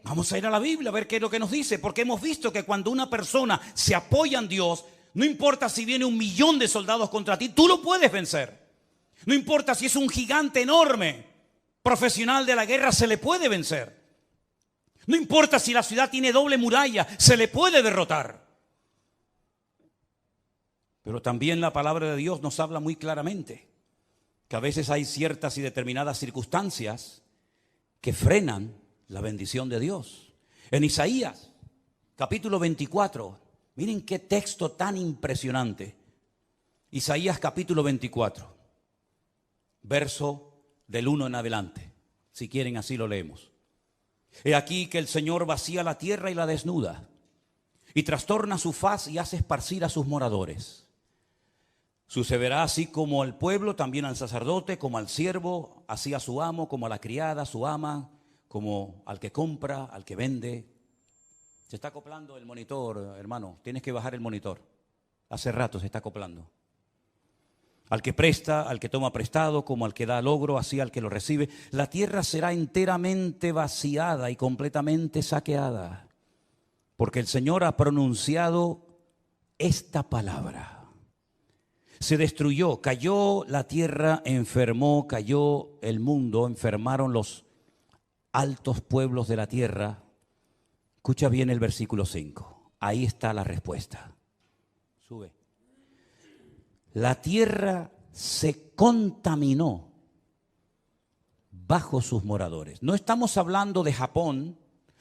Vamos a ir a la Biblia a ver qué es lo que nos dice, porque hemos visto que cuando una persona se apoya en Dios, no importa si viene 1.000.000 de soldados contra ti, tú lo puedes vencer. No importa si es un gigante enorme, profesional de la guerra, se le puede vencer. No importa si la ciudad tiene doble muralla, se le puede derrotar. Pero también la palabra de Dios nos habla muy claramente que a veces hay ciertas y determinadas circunstancias que frenan la bendición de Dios. En Isaías, capítulo 24, miren qué texto tan impresionante. Isaías capítulo 24, verso del 1 en adelante. Si quieren, así lo leemos. He aquí que el Señor vacía la tierra y la desnuda, y trastorna su faz y hace esparcir a sus moradores. Sucederá así como al pueblo, también al sacerdote, como al siervo, así a su amo, como a la criada, su ama, como al que compra, al que vende. Se está acoplando el monitor, hermano. Tienes que bajar el monitor. Hace rato se está acoplando. Al que presta, al que toma prestado, como al que da logro, así al que lo recibe. La tierra será enteramente vaciada y completamente saqueada, porque el Señor ha pronunciado esta palabra. Se destruyó, cayó la tierra, enfermó, cayó el mundo, enfermaron los altos pueblos de la tierra. Escucha bien el versículo 5. Ahí está la respuesta. Sube. La tierra se contaminó bajo sus moradores. No estamos hablando de Japón,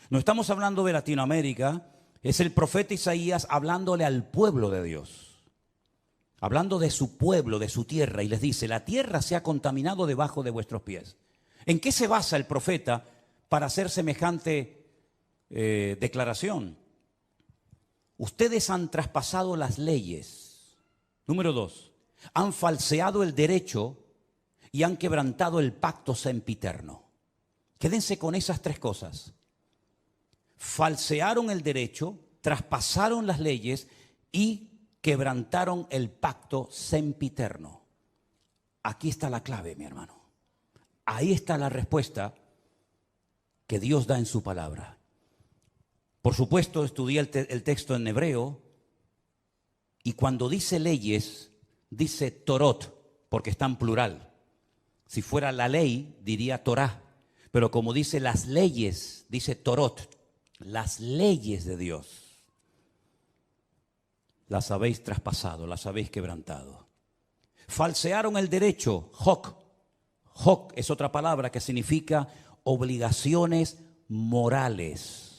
no estamos hablando de Latinoamérica. Es el profeta Isaías hablándole al pueblo de Dios. Hablando de su pueblo, de su tierra, y les dice, la tierra se ha contaminado debajo de vuestros pies. ¿En qué se basa el profeta para hacer semejante declaración? Ustedes han traspasado las leyes. Número 2, han falseado el derecho y han quebrantado el pacto sempiterno. Quédense con esas 3 cosas. Falsearon el derecho, traspasaron las leyes y quebrantaron el pacto sempiterno. Aquí está la clave, mi hermano. Ahí está la respuesta que Dios da en su palabra. Por supuesto, estudié el texto en hebreo, y cuando dice leyes, dice Torot, porque está en plural. Si fuera la ley, diría Torah, pero como dice las leyes, dice Torot. las leyes de Dios las habéis traspasado, las habéis quebrantado. Falsearon el derecho, Hok. Hok es otra palabra que significa obligaciones morales,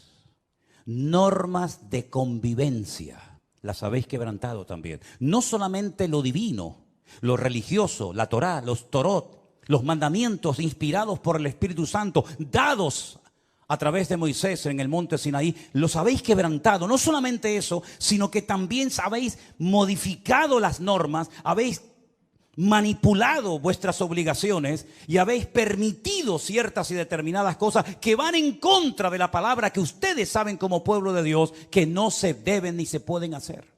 normas de convivencia, las habéis quebrantado también. No solamente lo divino, lo religioso, la Torá, los Torot, los mandamientos inspirados por el Espíritu Santo, dados a través de Moisés en el monte Sinaí, los habéis quebrantado. No solamente eso, sino que también habéis modificado las normas, habéis manipulado vuestras obligaciones y habéis permitido ciertas y determinadas cosas que van en contra de la palabra que ustedes saben como pueblo de Dios que no se deben ni se pueden hacer.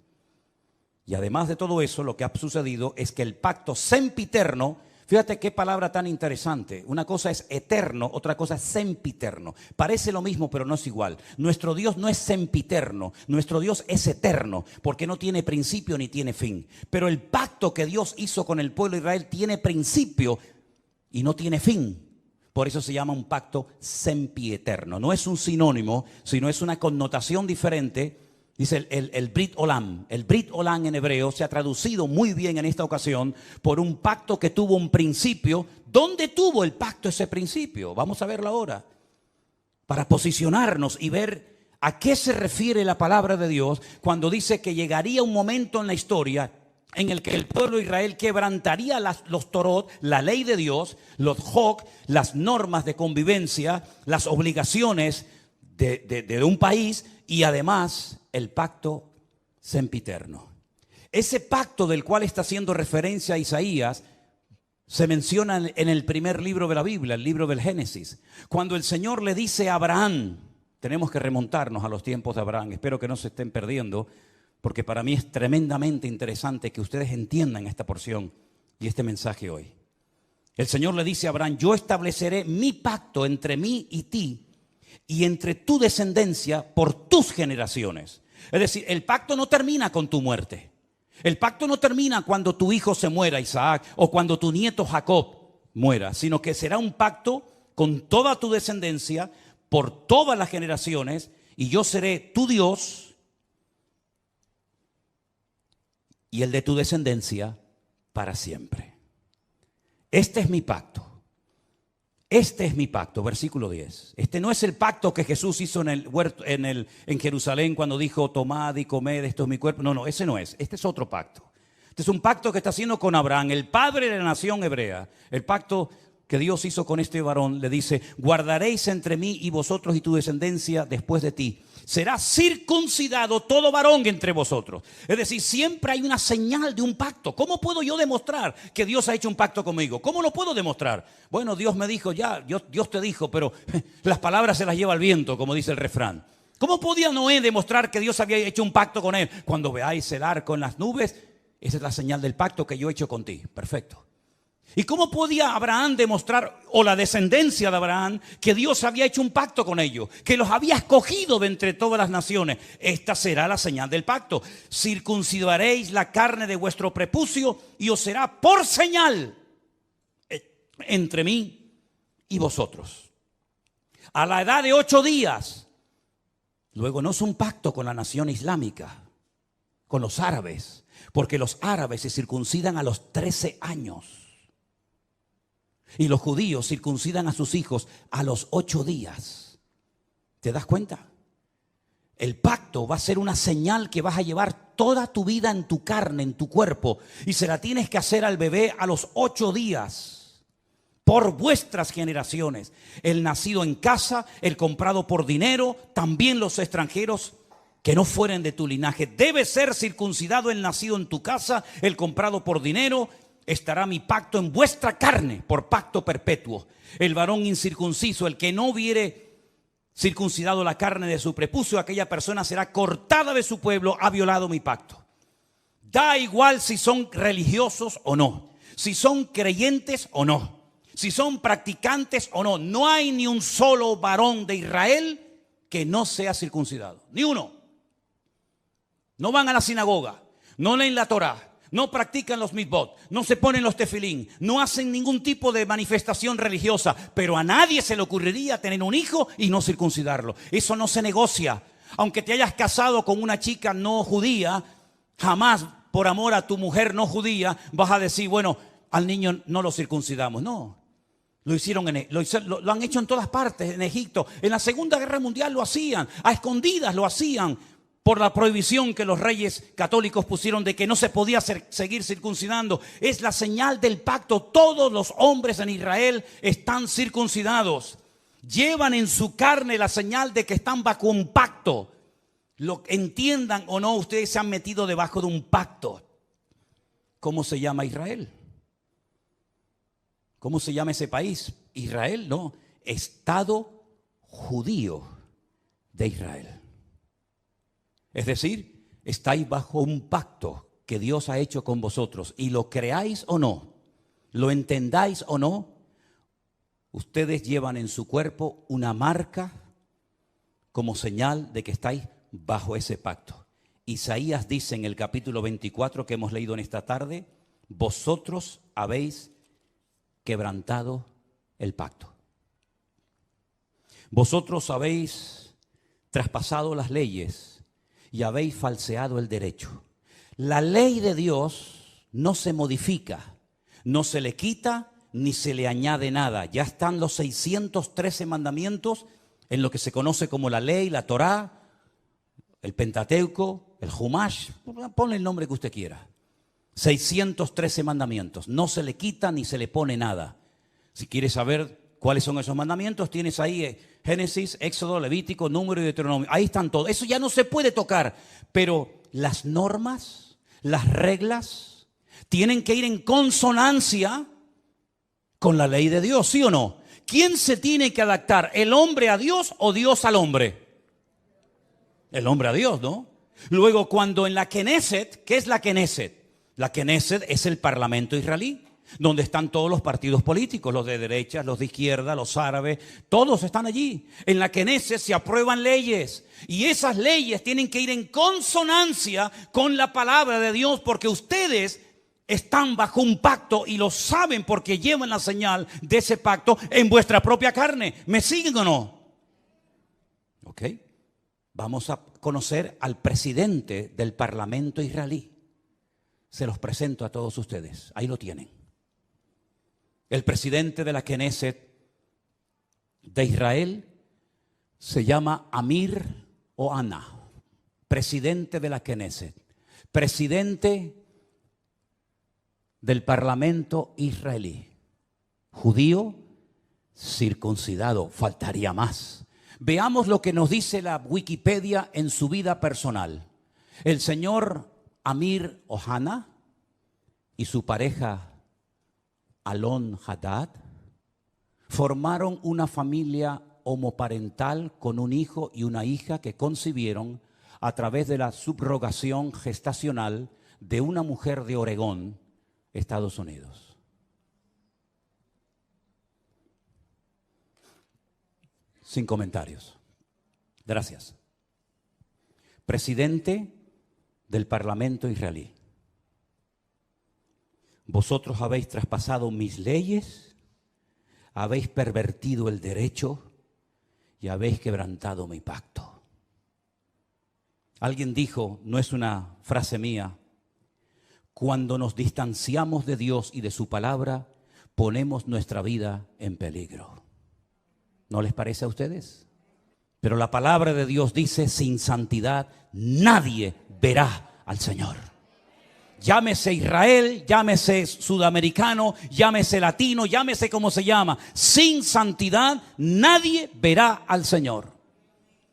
Y además de todo eso, lo que ha sucedido es que el pacto sempiterno, fíjate qué palabra tan interesante. Una cosa es eterno, otra cosa es sempiterno. Parece lo mismo, pero no es igual. Nuestro Dios no es sempiterno, nuestro Dios es eterno, porque no tiene principio ni tiene fin. Pero el pacto que Dios hizo con el pueblo de Israel tiene principio y no tiene fin. Por eso se llama un pacto sempieterno. No es un sinónimo, sino es una connotación diferente. Dice el Brit Olam. El Brit Olam en hebreo se ha traducido muy bien en esta ocasión por un pacto que tuvo un principio. ¿Dónde tuvo el pacto ese principio? Vamos a verlo ahora. Para posicionarnos y ver a qué se refiere la palabra de Dios cuando dice que llegaría un momento en la historia en el que el pueblo de Israel quebrantaría los Torot, la ley de Dios, los Hok, las normas de convivencia, las obligaciones de un país y además el pacto sempiterno. Ese pacto del cual está haciendo referencia Isaías se menciona en el primer libro de la Biblia, el libro del Génesis. Cuando el Señor le dice a Abraham, tenemos que remontarnos a los tiempos de Abraham, espero que no se estén perdiendo, porque para mí es tremendamente interesante que ustedes entiendan esta porción y este mensaje hoy. El Señor le dice a Abraham, yo estableceré mi pacto entre mí y ti, y entre tu descendencia por tus generaciones. Es decir, el pacto no termina con tu muerte. El pacto no termina cuando tu hijo se muera, Isaac, o cuando tu nieto Jacob muera, sino que será un pacto con toda tu descendencia por todas las generaciones, y yo seré tu Dios y el de tu descendencia para siempre. Este es mi pacto. Este es mi pacto, versículo 10. Este no es el pacto que Jesús hizo en el huerto, en Jerusalén cuando dijo, tomad y comed, esto es mi cuerpo. No, ese no es. Este es otro pacto. Este es un pacto que está haciendo con Abraham, el padre de la nación hebrea. El pacto que Dios hizo con este varón le dice, guardaréis entre mí y vosotros y tu descendencia después de ti. Será circuncidado todo varón entre vosotros. Es decir, siempre hay una señal de un pacto. ¿Cómo puedo yo demostrar que Dios ha hecho un pacto conmigo? ¿Cómo lo puedo demostrar? Bueno, Dios me dijo ya, Dios te dijo, pero las palabras se las lleva el viento, como dice el refrán. ¿Cómo podía Noé demostrar que Dios había hecho un pacto con él? Cuando veáis el arco en las nubes, esa es la señal del pacto que yo he hecho con ti. Perfecto. ¿Y cómo podía Abraham demostrar, o la descendencia de Abraham, que Dios había hecho un pacto con ellos, que los había escogido de entre todas las naciones? Esta será la señal del pacto. Circuncidaréis la carne de vuestro prepucio y os será por señal entre mí y vosotros. A la edad de 8 días, luego no es un pacto con la nación islámica, con los árabes, porque los árabes se circuncidan a los 13 años. Y los judíos circuncidan a sus hijos a los 8 días. ¿Te das cuenta? El pacto va a ser una señal que vas a llevar toda tu vida en tu carne, en tu cuerpo. Y se la tienes que hacer al bebé a los 8 días. Por vuestras generaciones. El nacido en casa, el comprado por dinero, también los extranjeros que no fueren de tu linaje. Debe ser circuncidado el nacido en tu casa, el comprado por dinero. Estará mi pacto en vuestra carne por pacto perpetuo. El varón incircunciso, el que no hubiere circuncidado la carne de su prepucio, aquella persona será cortada de su pueblo, ha violado mi pacto. Da igual si son religiosos o no, si son creyentes o no, si son practicantes o no. No hay ni un solo varón de Israel que no sea circuncidado, ni uno. No van a la sinagoga, no leen la Torá, no practican los mitzvot, no se ponen los tefilín, no hacen ningún tipo de manifestación religiosa, pero a nadie se le ocurriría tener un hijo y no circuncidarlo. Eso no se negocia. Aunque te hayas casado con una chica no judía, jamás por amor a tu mujer no judía vas a decir, bueno, al niño no lo circuncidamos. No, lo han hecho en todas partes, en Egipto. En la Segunda Guerra Mundial lo hacían, a escondidas lo hacían, por la prohibición que los reyes católicos pusieron de que no se podía seguir circuncidando. Es la señal del pacto. Todos los hombres en Israel están circuncidados. Llevan en su carne la señal de que están bajo un pacto. Lo entiendan o no, ustedes se han metido debajo de un pacto. ¿Cómo se llama Israel? ¿Cómo se llama ese país? Israel, no. Estado judío de Israel. Es decir, estáis bajo un pacto que Dios ha hecho con vosotros. Y lo creáis o no, lo entendáis o no, ustedes llevan en su cuerpo una marca como señal de que estáis bajo ese pacto. Isaías dice en el capítulo 24 que hemos leído en esta tarde, vosotros habéis quebrantado el pacto. Vosotros habéis traspasado las leyes y habéis falseado el derecho. La ley de Dios no se modifica, no se le quita ni se le añade nada. Ya están los 613 mandamientos en lo que se conoce como la ley, la Torá, el Pentateuco, el Humash, ponle el nombre que usted quiera. 613 mandamientos, no se le quita ni se le pone nada. Si quieres saber cuáles son esos mandamientos, tienes ahí Génesis, Éxodo, Levítico, Número y Deuteronomio. Ahí están todos. Eso ya no se puede tocar. Pero las normas, las reglas, tienen que ir en consonancia con la ley de Dios, ¿sí o no? ¿Quién se tiene que adaptar? ¿El hombre a Dios o Dios al hombre? El hombre a Dios, ¿no? Luego, cuando en la Knesset, ¿qué es la Knesset? La Knesset es el parlamento israelí, donde están todos los partidos políticos, los de derecha, los de izquierda, los árabes, todos están allí. En la Knesset se aprueban leyes y esas leyes tienen que ir en consonancia con la palabra de Dios, porque ustedes están bajo un pacto y lo saben porque llevan la señal de ese pacto en vuestra propia carne. ¿Me siguen o no? Ok. Vamos a conocer al presidente del parlamento israelí. Se los presento a todos ustedes. Ahí lo tienen. El presidente de la Knesset de Israel se llama Amir Ohana. Presidente de la Knesset. Presidente del parlamento israelí. Judío, circuncidado. Faltaría más. Veamos lo que nos dice la Wikipedia en su vida personal. El señor Amir Ohana y su pareja Alon Haddad formaron una familia homoparental con un hijo y una hija que concibieron a través de la subrogación gestacional de una mujer de Oregón, Estados Unidos. Sin comentarios. Gracias. Presidente del Parlamento israelí. Vosotros habéis traspasado mis leyes, habéis pervertido el derecho y habéis quebrantado mi pacto. Alguien dijo, no es una frase mía, cuando nos distanciamos de Dios y de su palabra, ponemos nuestra vida en peligro. ¿No les parece a ustedes? Pero la palabra de Dios dice, sin santidad nadie verá al Señor. Llámese Israel, llámese sudamericano, llámese latino, llámese como se llama. Sin santidad nadie verá al Señor.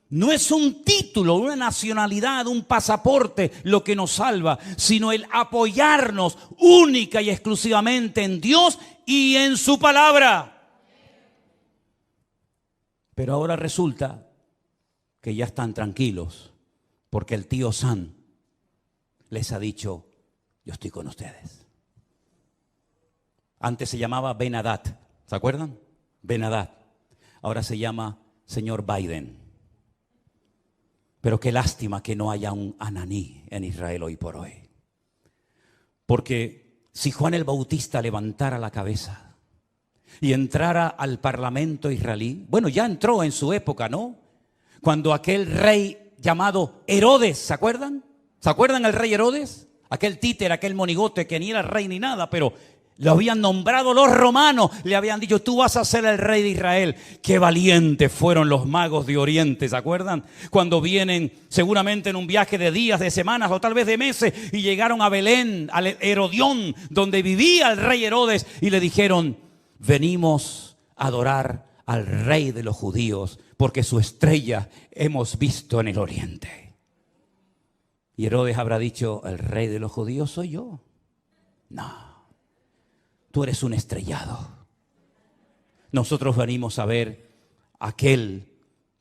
No es un título, una nacionalidad, un pasaporte lo que nos salva, sino el apoyarnos única y exclusivamente en Dios y en su palabra. Pero ahora resulta que ya están tranquilos porque el tío Sam les ha dicho, yo estoy con ustedes. Antes se llamaba Ben Haddad, ¿se acuerdan? Ben Haddad. Ahora se llama señor Biden. Pero qué lástima que no haya un Ananí en Israel hoy por hoy. Porque si Juan el Bautista levantara la cabeza y entrara al parlamento israelí, bueno, ya entró en su época, ¿no? Cuando aquel rey llamado Herodes, ¿se acuerdan? ¿Se acuerdan el rey Herodes? Aquel títere, aquel monigote que ni era rey ni nada, pero lo habían nombrado los romanos, le habían dicho, tú vas a ser el rey de Israel. Qué valientes fueron los magos de Oriente, ¿se acuerdan? Cuando vienen seguramente en un viaje de días, de semanas o tal vez de meses y llegaron a Belén, al Herodión, donde vivía el rey Herodes, y le dijeron, venimos a adorar al rey de los judíos porque su estrella hemos visto en el oriente. Y Herodes habrá dicho, ¿el rey de los judíos soy yo? No. Tú eres un estrellado. Nosotros venimos a ver a aquel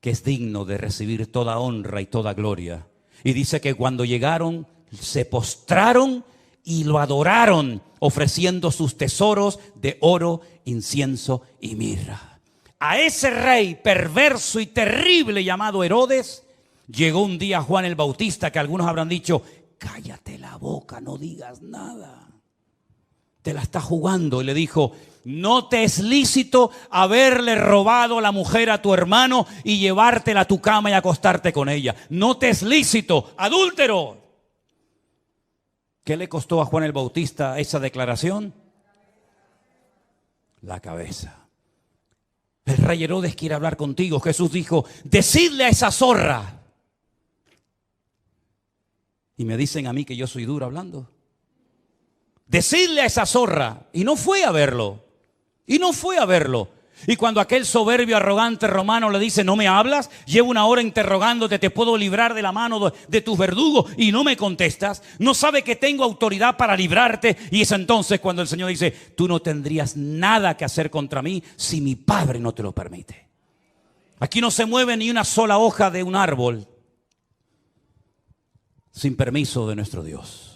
que es digno de recibir toda honra y toda gloria. Y dice que cuando llegaron, se postraron y lo adoraron, ofreciendo sus tesoros de oro, incienso y mirra. A ese rey perverso y terrible llamado Herodes, llegó un día Juan el Bautista, que algunos habrán dicho, cállate la boca, no digas nada. Te la está jugando. Y le dijo, no te es lícito haberle robado la mujer a tu hermano y llevártela a tu cama y acostarte con ella. No te es lícito, adúltero. ¿Qué le costó a Juan el Bautista esa declaración? La cabeza. El rey Herodes quiere hablar contigo. Jesús dijo, decidle a esa zorra. Y me dicen a mí que yo soy duro hablando. Decidle a esa zorra. Y no fue a verlo. Y no fue a verlo. Y cuando aquel soberbio, arrogante romano le dice, ¿no me hablas? Llevo una hora interrogándote, te puedo librar de la mano de tus verdugos y no me contestas. No sabe que tengo autoridad para librarte. Y es entonces cuando el Señor dice, tú no tendrías nada que hacer contra mí si mi Padre no te lo permite. Aquí no se mueve ni una sola hoja de un árbol sin permiso de nuestro Dios.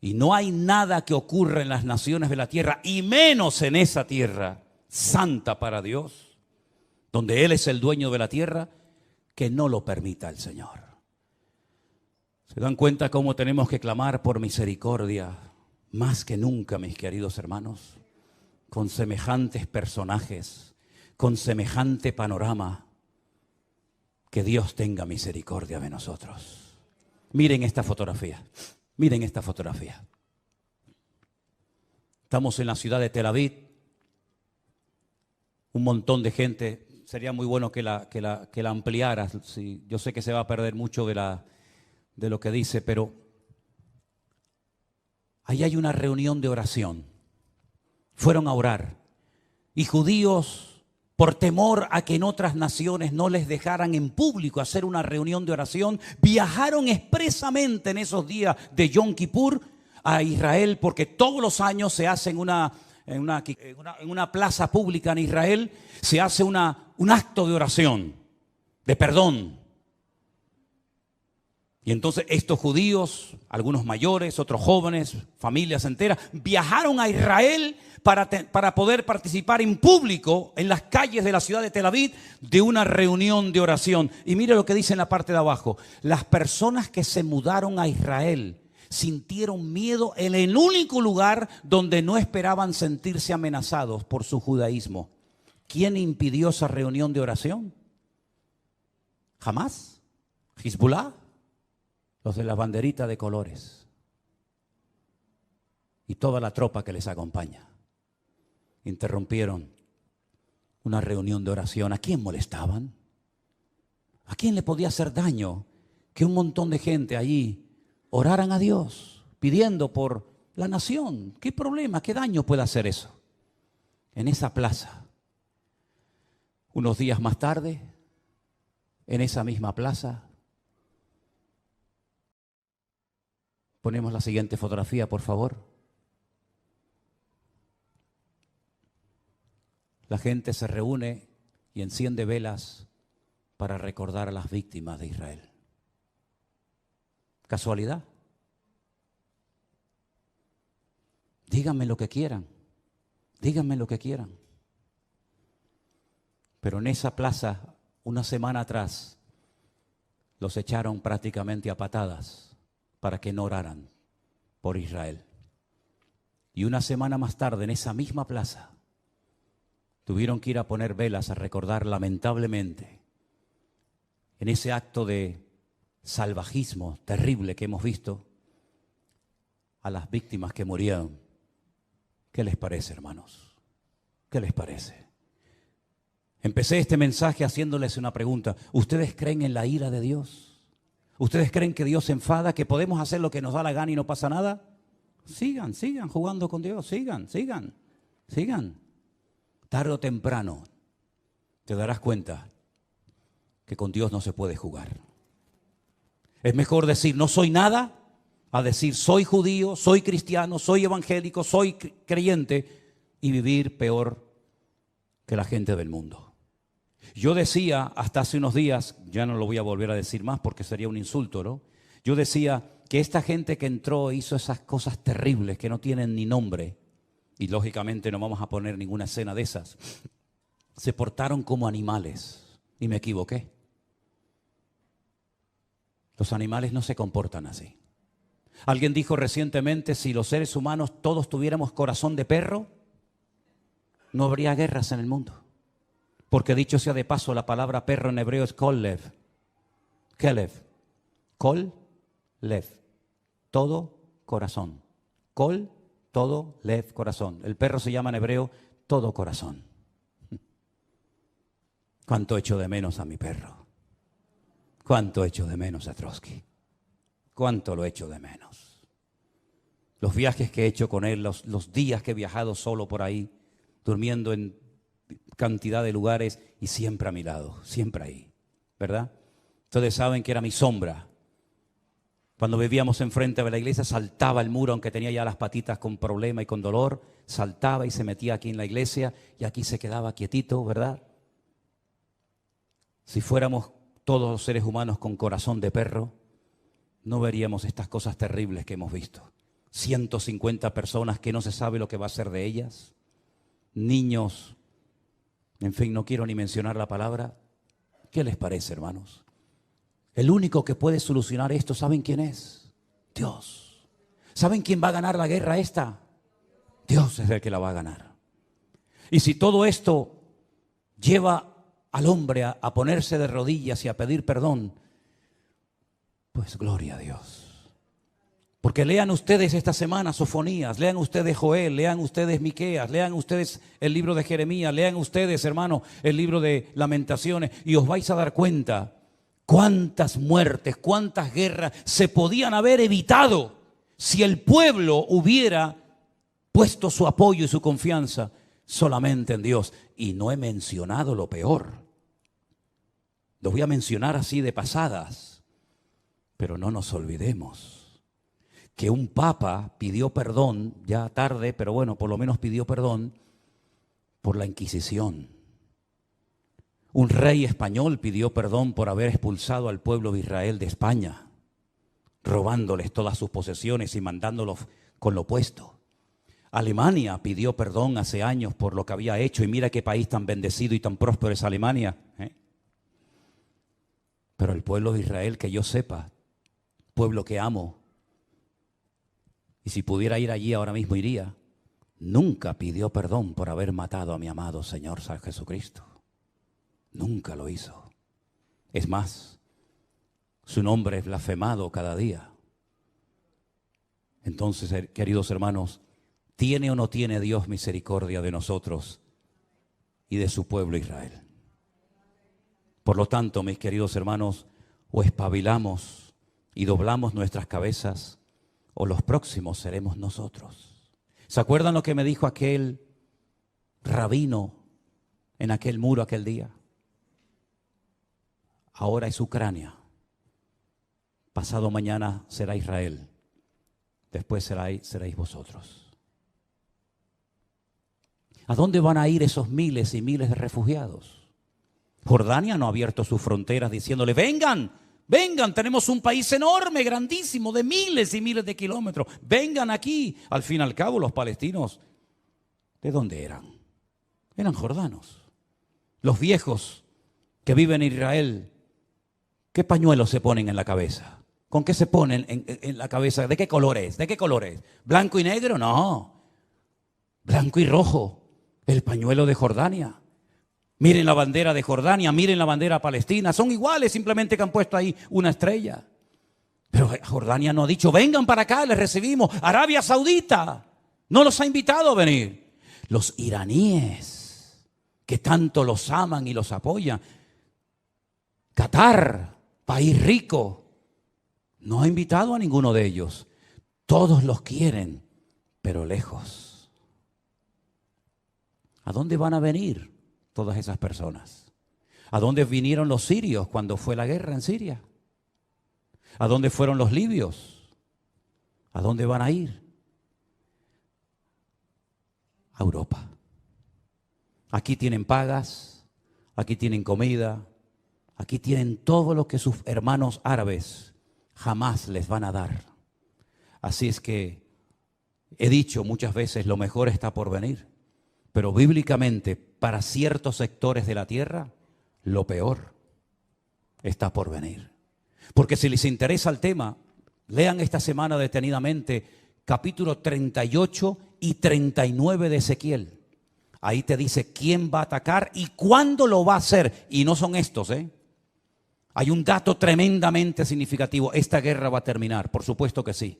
Y no hay nada que ocurra en las naciones de la tierra, y menos en esa tierra santa para Dios, donde Él es el dueño de la tierra, que no lo permita el Señor. ¿Se dan cuenta cómo tenemos que clamar por misericordia más que nunca, mis queridos hermanos? Con semejantes personajes, con semejante panorama, que Dios tenga misericordia de nosotros. Miren esta fotografía. Miren esta fotografía. Estamos en la ciudad de Tel Aviv. Un montón de gente. Sería muy bueno que la ampliaras. Sí, yo sé que se va a perder mucho de lo que dice, pero ahí hay una reunión de oración. Fueron a orar. Y judíos, por temor a que en otras naciones no les dejaran en público hacer una reunión de oración, viajaron expresamente en esos días de Yom Kippur a Israel, porque todos los años se hace en una plaza pública en Israel, se hace un acto de oración, de perdón. Y entonces estos judíos, algunos mayores, otros jóvenes, familias enteras, viajaron a Israel para poder participar en público en las calles de la ciudad de Tel Aviv de una reunión de oración. Y mire lo que dice en la parte de abajo. Las personas que se mudaron a Israel sintieron miedo en el único lugar donde no esperaban sentirse amenazados por su judaísmo. ¿Quién impidió esa reunión de oración? ¿Jamás? ¿Hezbollah? Los de la banderita de colores. Y toda la tropa que les acompaña. Interrumpieron una reunión de oración. ¿A quién molestaban? ¿A quién le podía hacer daño que un montón de gente allí oraran a Dios pidiendo por la nación? ¿Qué problema, qué daño puede hacer eso? En esa plaza, unos días más tarde, en esa misma plaza, ponemos la siguiente fotografía, por favor. La gente se reúne y enciende velas para recordar a las víctimas de Israel. ¿Casualidad? Díganme lo que quieran. Díganme lo que quieran. Pero en esa plaza, una semana atrás, los echaron prácticamente a patadas para que no oraran por Israel. Y una semana más tarde, en esa misma plaza, tuvieron que ir a poner velas a recordar lamentablemente, en ese acto de salvajismo terrible que hemos visto, a las víctimas que murieron. ¿Qué les parece, hermanos? ¿Qué les parece? Empecé este mensaje haciéndoles una pregunta. ¿Ustedes creen en la ira de Dios? ¿Ustedes creen que Dios se enfada, que podemos hacer lo que nos da la gana y no pasa nada? Sigan jugando con Dios, sigan. Tarde o temprano te darás cuenta que con Dios no se puede jugar. Es mejor decir no soy nada a decir soy judío, soy cristiano, soy evangélico, soy creyente y vivir peor que la gente del mundo. Yo decía hasta hace unos días, ya no lo voy a volver a decir más porque sería un insulto, ¿no? Yo decía que esta gente que entró hizo esas cosas terribles que no tienen ni nombre, y lógicamente no vamos a poner ninguna escena de esas, se portaron como animales, y me equivoqué. Los animales no se comportan así. Alguien dijo recientemente, si los seres humanos todos tuviéramos corazón de perro, no habría guerras en el mundo. Porque dicho sea de paso, la palabra perro en hebreo es kolev. Kelev. Kol, lev. Todo corazón. Kol, todo, lev, corazón. El perro se llama en hebreo todo corazón. ¿Cuánto echo de menos a mi perro? ¿Cuánto echo de menos a Trotsky? ¿Cuánto lo echo de menos? Los viajes que he hecho con él, los días que he viajado solo por ahí, durmiendo en cantidad de lugares y siempre a mi lado, siempre ahí, ¿verdad? Ustedes saben que era mi sombra. Cuando vivíamos enfrente de la iglesia, saltaba el muro, aunque tenía ya las patitas con problema y con dolor, saltaba y se metía aquí en la iglesia y aquí se quedaba quietito, ¿verdad? Si fuéramos todos los seres humanos con corazón de perro, no veríamos estas cosas terribles que hemos visto. 150 personas que no se sabe lo que va a ser de ellas, niños, en fin, no quiero ni mencionar la palabra. ¿Qué les parece, hermanos? El único que puede solucionar esto, ¿saben quién es? Dios. ¿Saben quién va a ganar la guerra esta? Dios es el que la va a ganar. Y si todo esto lleva al hombre a ponerse de rodillas y a pedir perdón, pues gloria a Dios. Porque lean ustedes esta semana Sofonías, lean ustedes Joel, lean ustedes Miqueas, lean ustedes el libro de Jeremías, lean ustedes, hermano, el libro de Lamentaciones y os vais a dar cuenta cuántas muertes, cuántas guerras se podían haber evitado si el pueblo hubiera puesto su apoyo y su confianza solamente en Dios. Y no he mencionado lo peor. Lo voy a mencionar así de pasadas, pero no nos olvidemos que un papa pidió perdón, ya tarde, pero bueno, por lo menos pidió perdón por la Inquisición. Un rey español pidió perdón por haber expulsado al pueblo de Israel de España, robándoles todas sus posesiones y mandándolos con lo puesto. Alemania pidió perdón hace años por lo que había hecho, y mira qué país tan bendecido y tan próspero es Alemania, ¿eh? Pero el pueblo de Israel, que yo sepa, pueblo que amo, y si pudiera ir allí ahora mismo iría, nunca pidió perdón por haber matado a mi amado Señor San Jesucristo. Nunca lo hizo. Es más, su nombre es blasfemado cada día. Entonces, queridos hermanos, ¿tiene o no tiene Dios misericordia de nosotros y de su pueblo Israel? Por lo tanto, mis queridos hermanos, o espabilamos y doblamos nuestras cabezas, o los próximos seremos nosotros. ¿Se acuerdan lo que me dijo aquel rabino en aquel muro aquel día? Ahora es Ucrania, pasado mañana será Israel, después seréis vosotros. ¿A dónde van a ir esos miles y miles de refugiados? Jordania no ha abierto sus fronteras diciéndole, vengan, tenemos un país enorme, grandísimo, de miles y miles de kilómetros. Vengan aquí. Al fin y al cabo, los palestinos, ¿de dónde eran? Eran jordanos. Los viejos que viven en Israel, ¿qué pañuelos se ponen en la cabeza? ¿Con qué se ponen en la cabeza? ¿De qué color es? ¿De qué color es? ¿Blanco y negro? No. Blanco y rojo. El pañuelo de Jordania. Miren la bandera de Jordania, miren la bandera palestina. Son iguales, simplemente que han puesto ahí una estrella. Pero Jordania no ha dicho, vengan para acá, les recibimos. Arabia Saudita no los ha invitado a venir. Los iraníes, que tanto los aman y los apoyan. Qatar, país rico, no ha invitado a ninguno de ellos. Todos los quieren, pero lejos. ¿A dónde van a venir todas esas personas? ¿A dónde vinieron los sirios cuando fue la guerra en Siria? ¿A dónde fueron los libios? ¿A dónde van a ir? A Europa. Aquí tienen pagas, aquí tienen comida, aquí tienen todo lo que sus hermanos árabes jamás les van a dar. Así es que he dicho muchas veces, lo mejor está por venir. Pero bíblicamente, para ciertos sectores de la tierra, lo peor está por venir. Porque si les interesa el tema, lean esta semana detenidamente capítulo 38 y 39 de Ezequiel. Ahí te dice quién va a atacar y cuándo lo va a hacer. Y no son estos, Hay un dato tremendamente significativo. Esta guerra va a terminar, por supuesto que sí.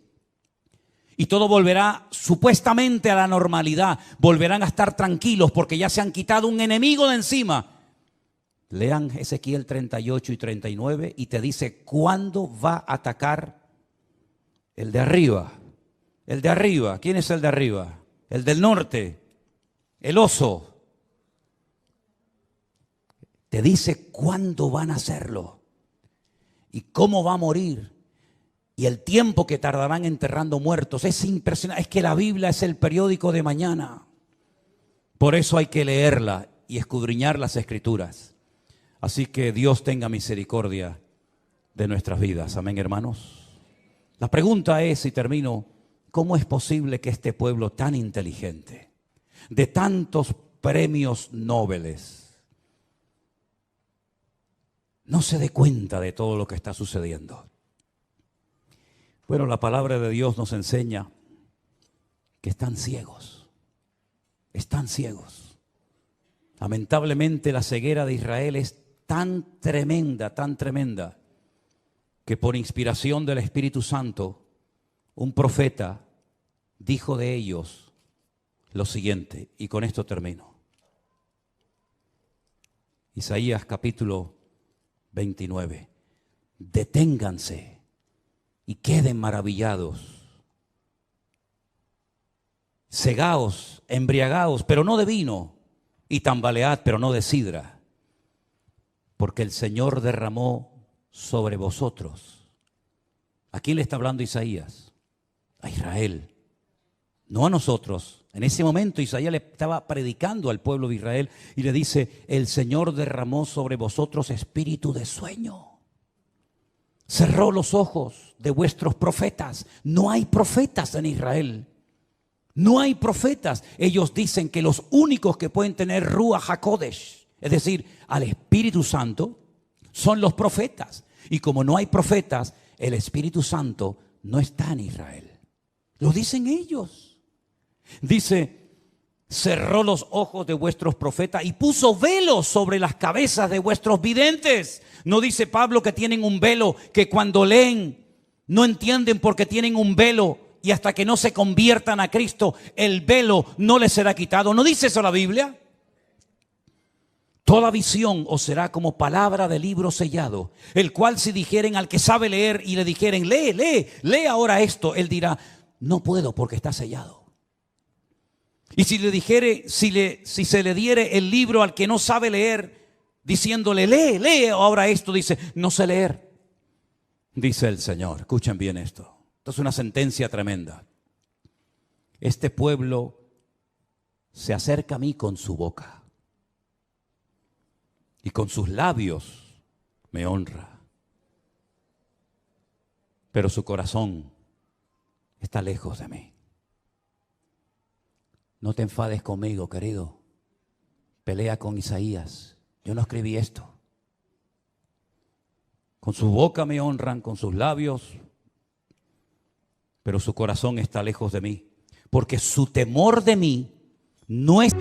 Y todo volverá supuestamente a la normalidad. Volverán a estar tranquilos porque ya se han quitado un enemigo de encima. Lean Ezequiel 38 y 39 y te dice cuándo va a atacar el de arriba. El de arriba. ¿Quién es el de arriba? El del norte. El oso. Te dice cuándo van a hacerlo y cómo va a morir y el tiempo que tardarán enterrando muertos. Es impresionante. Es que la Biblia es el periódico de mañana. Por eso hay que leerla y escudriñar las Escrituras. Así que Dios tenga misericordia de nuestras vidas. Amén, hermanos. La pregunta es, y termino, ¿cómo es posible que este pueblo tan inteligente, de tantos premios Nobel, no se dé cuenta de todo lo que está sucediendo? Bueno, la palabra de Dios nos enseña que están ciegos. Están ciegos. Lamentablemente la ceguera de Israel es tan tremenda, que por inspiración del Espíritu Santo, un profeta dijo de ellos lo siguiente, y con esto termino. Isaías capítulo 29. Deténganse y queden maravillados. Cegaos, embriagaos, pero no de vino, y tambalead, pero no de sidra. Porque el Señor derramó sobre vosotros. ¿A quién le está hablando Isaías? A Israel, no a nosotros. En ese momento Isaías le estaba predicando al pueblo de Israel y le dice, el Señor derramó sobre vosotros espíritu de sueño. Cerró los ojos de vuestros profetas. No hay profetas en Israel. No hay profetas. Ellos dicen que los únicos que pueden tener Ruach HaKodesh, es decir, al Espíritu Santo, son los profetas. Y como no hay profetas, el Espíritu Santo no está en Israel. Lo dicen ellos. Dice, cerró los ojos de vuestros profetas y puso velos sobre las cabezas de vuestros videntes. No dice Pablo que tienen un velo, que cuando leen no entienden porque tienen un velo y hasta que no se conviertan a Cristo, el velo no les será quitado. ¿No dice eso la Biblia? Toda visión os será como palabra de libro sellado, el cual si dijeren al que sabe leer y le dijeren, lee ahora esto, él dirá, no puedo porque está sellado. Y si le dijere, si se le diere el libro al que no sabe leer, diciéndole, lee ahora esto, dice, no sé leer. Dice el Señor, escuchen bien esto. Esto es una sentencia tremenda. Este pueblo se acerca a mí con su boca y con sus labios me honra, pero su corazón está lejos de mí. No te enfades conmigo, querido. Pelea con Isaías. Yo no escribí esto. Con su boca me honran, con sus labios, pero su corazón está lejos de mí. Porque su temor de mí no es...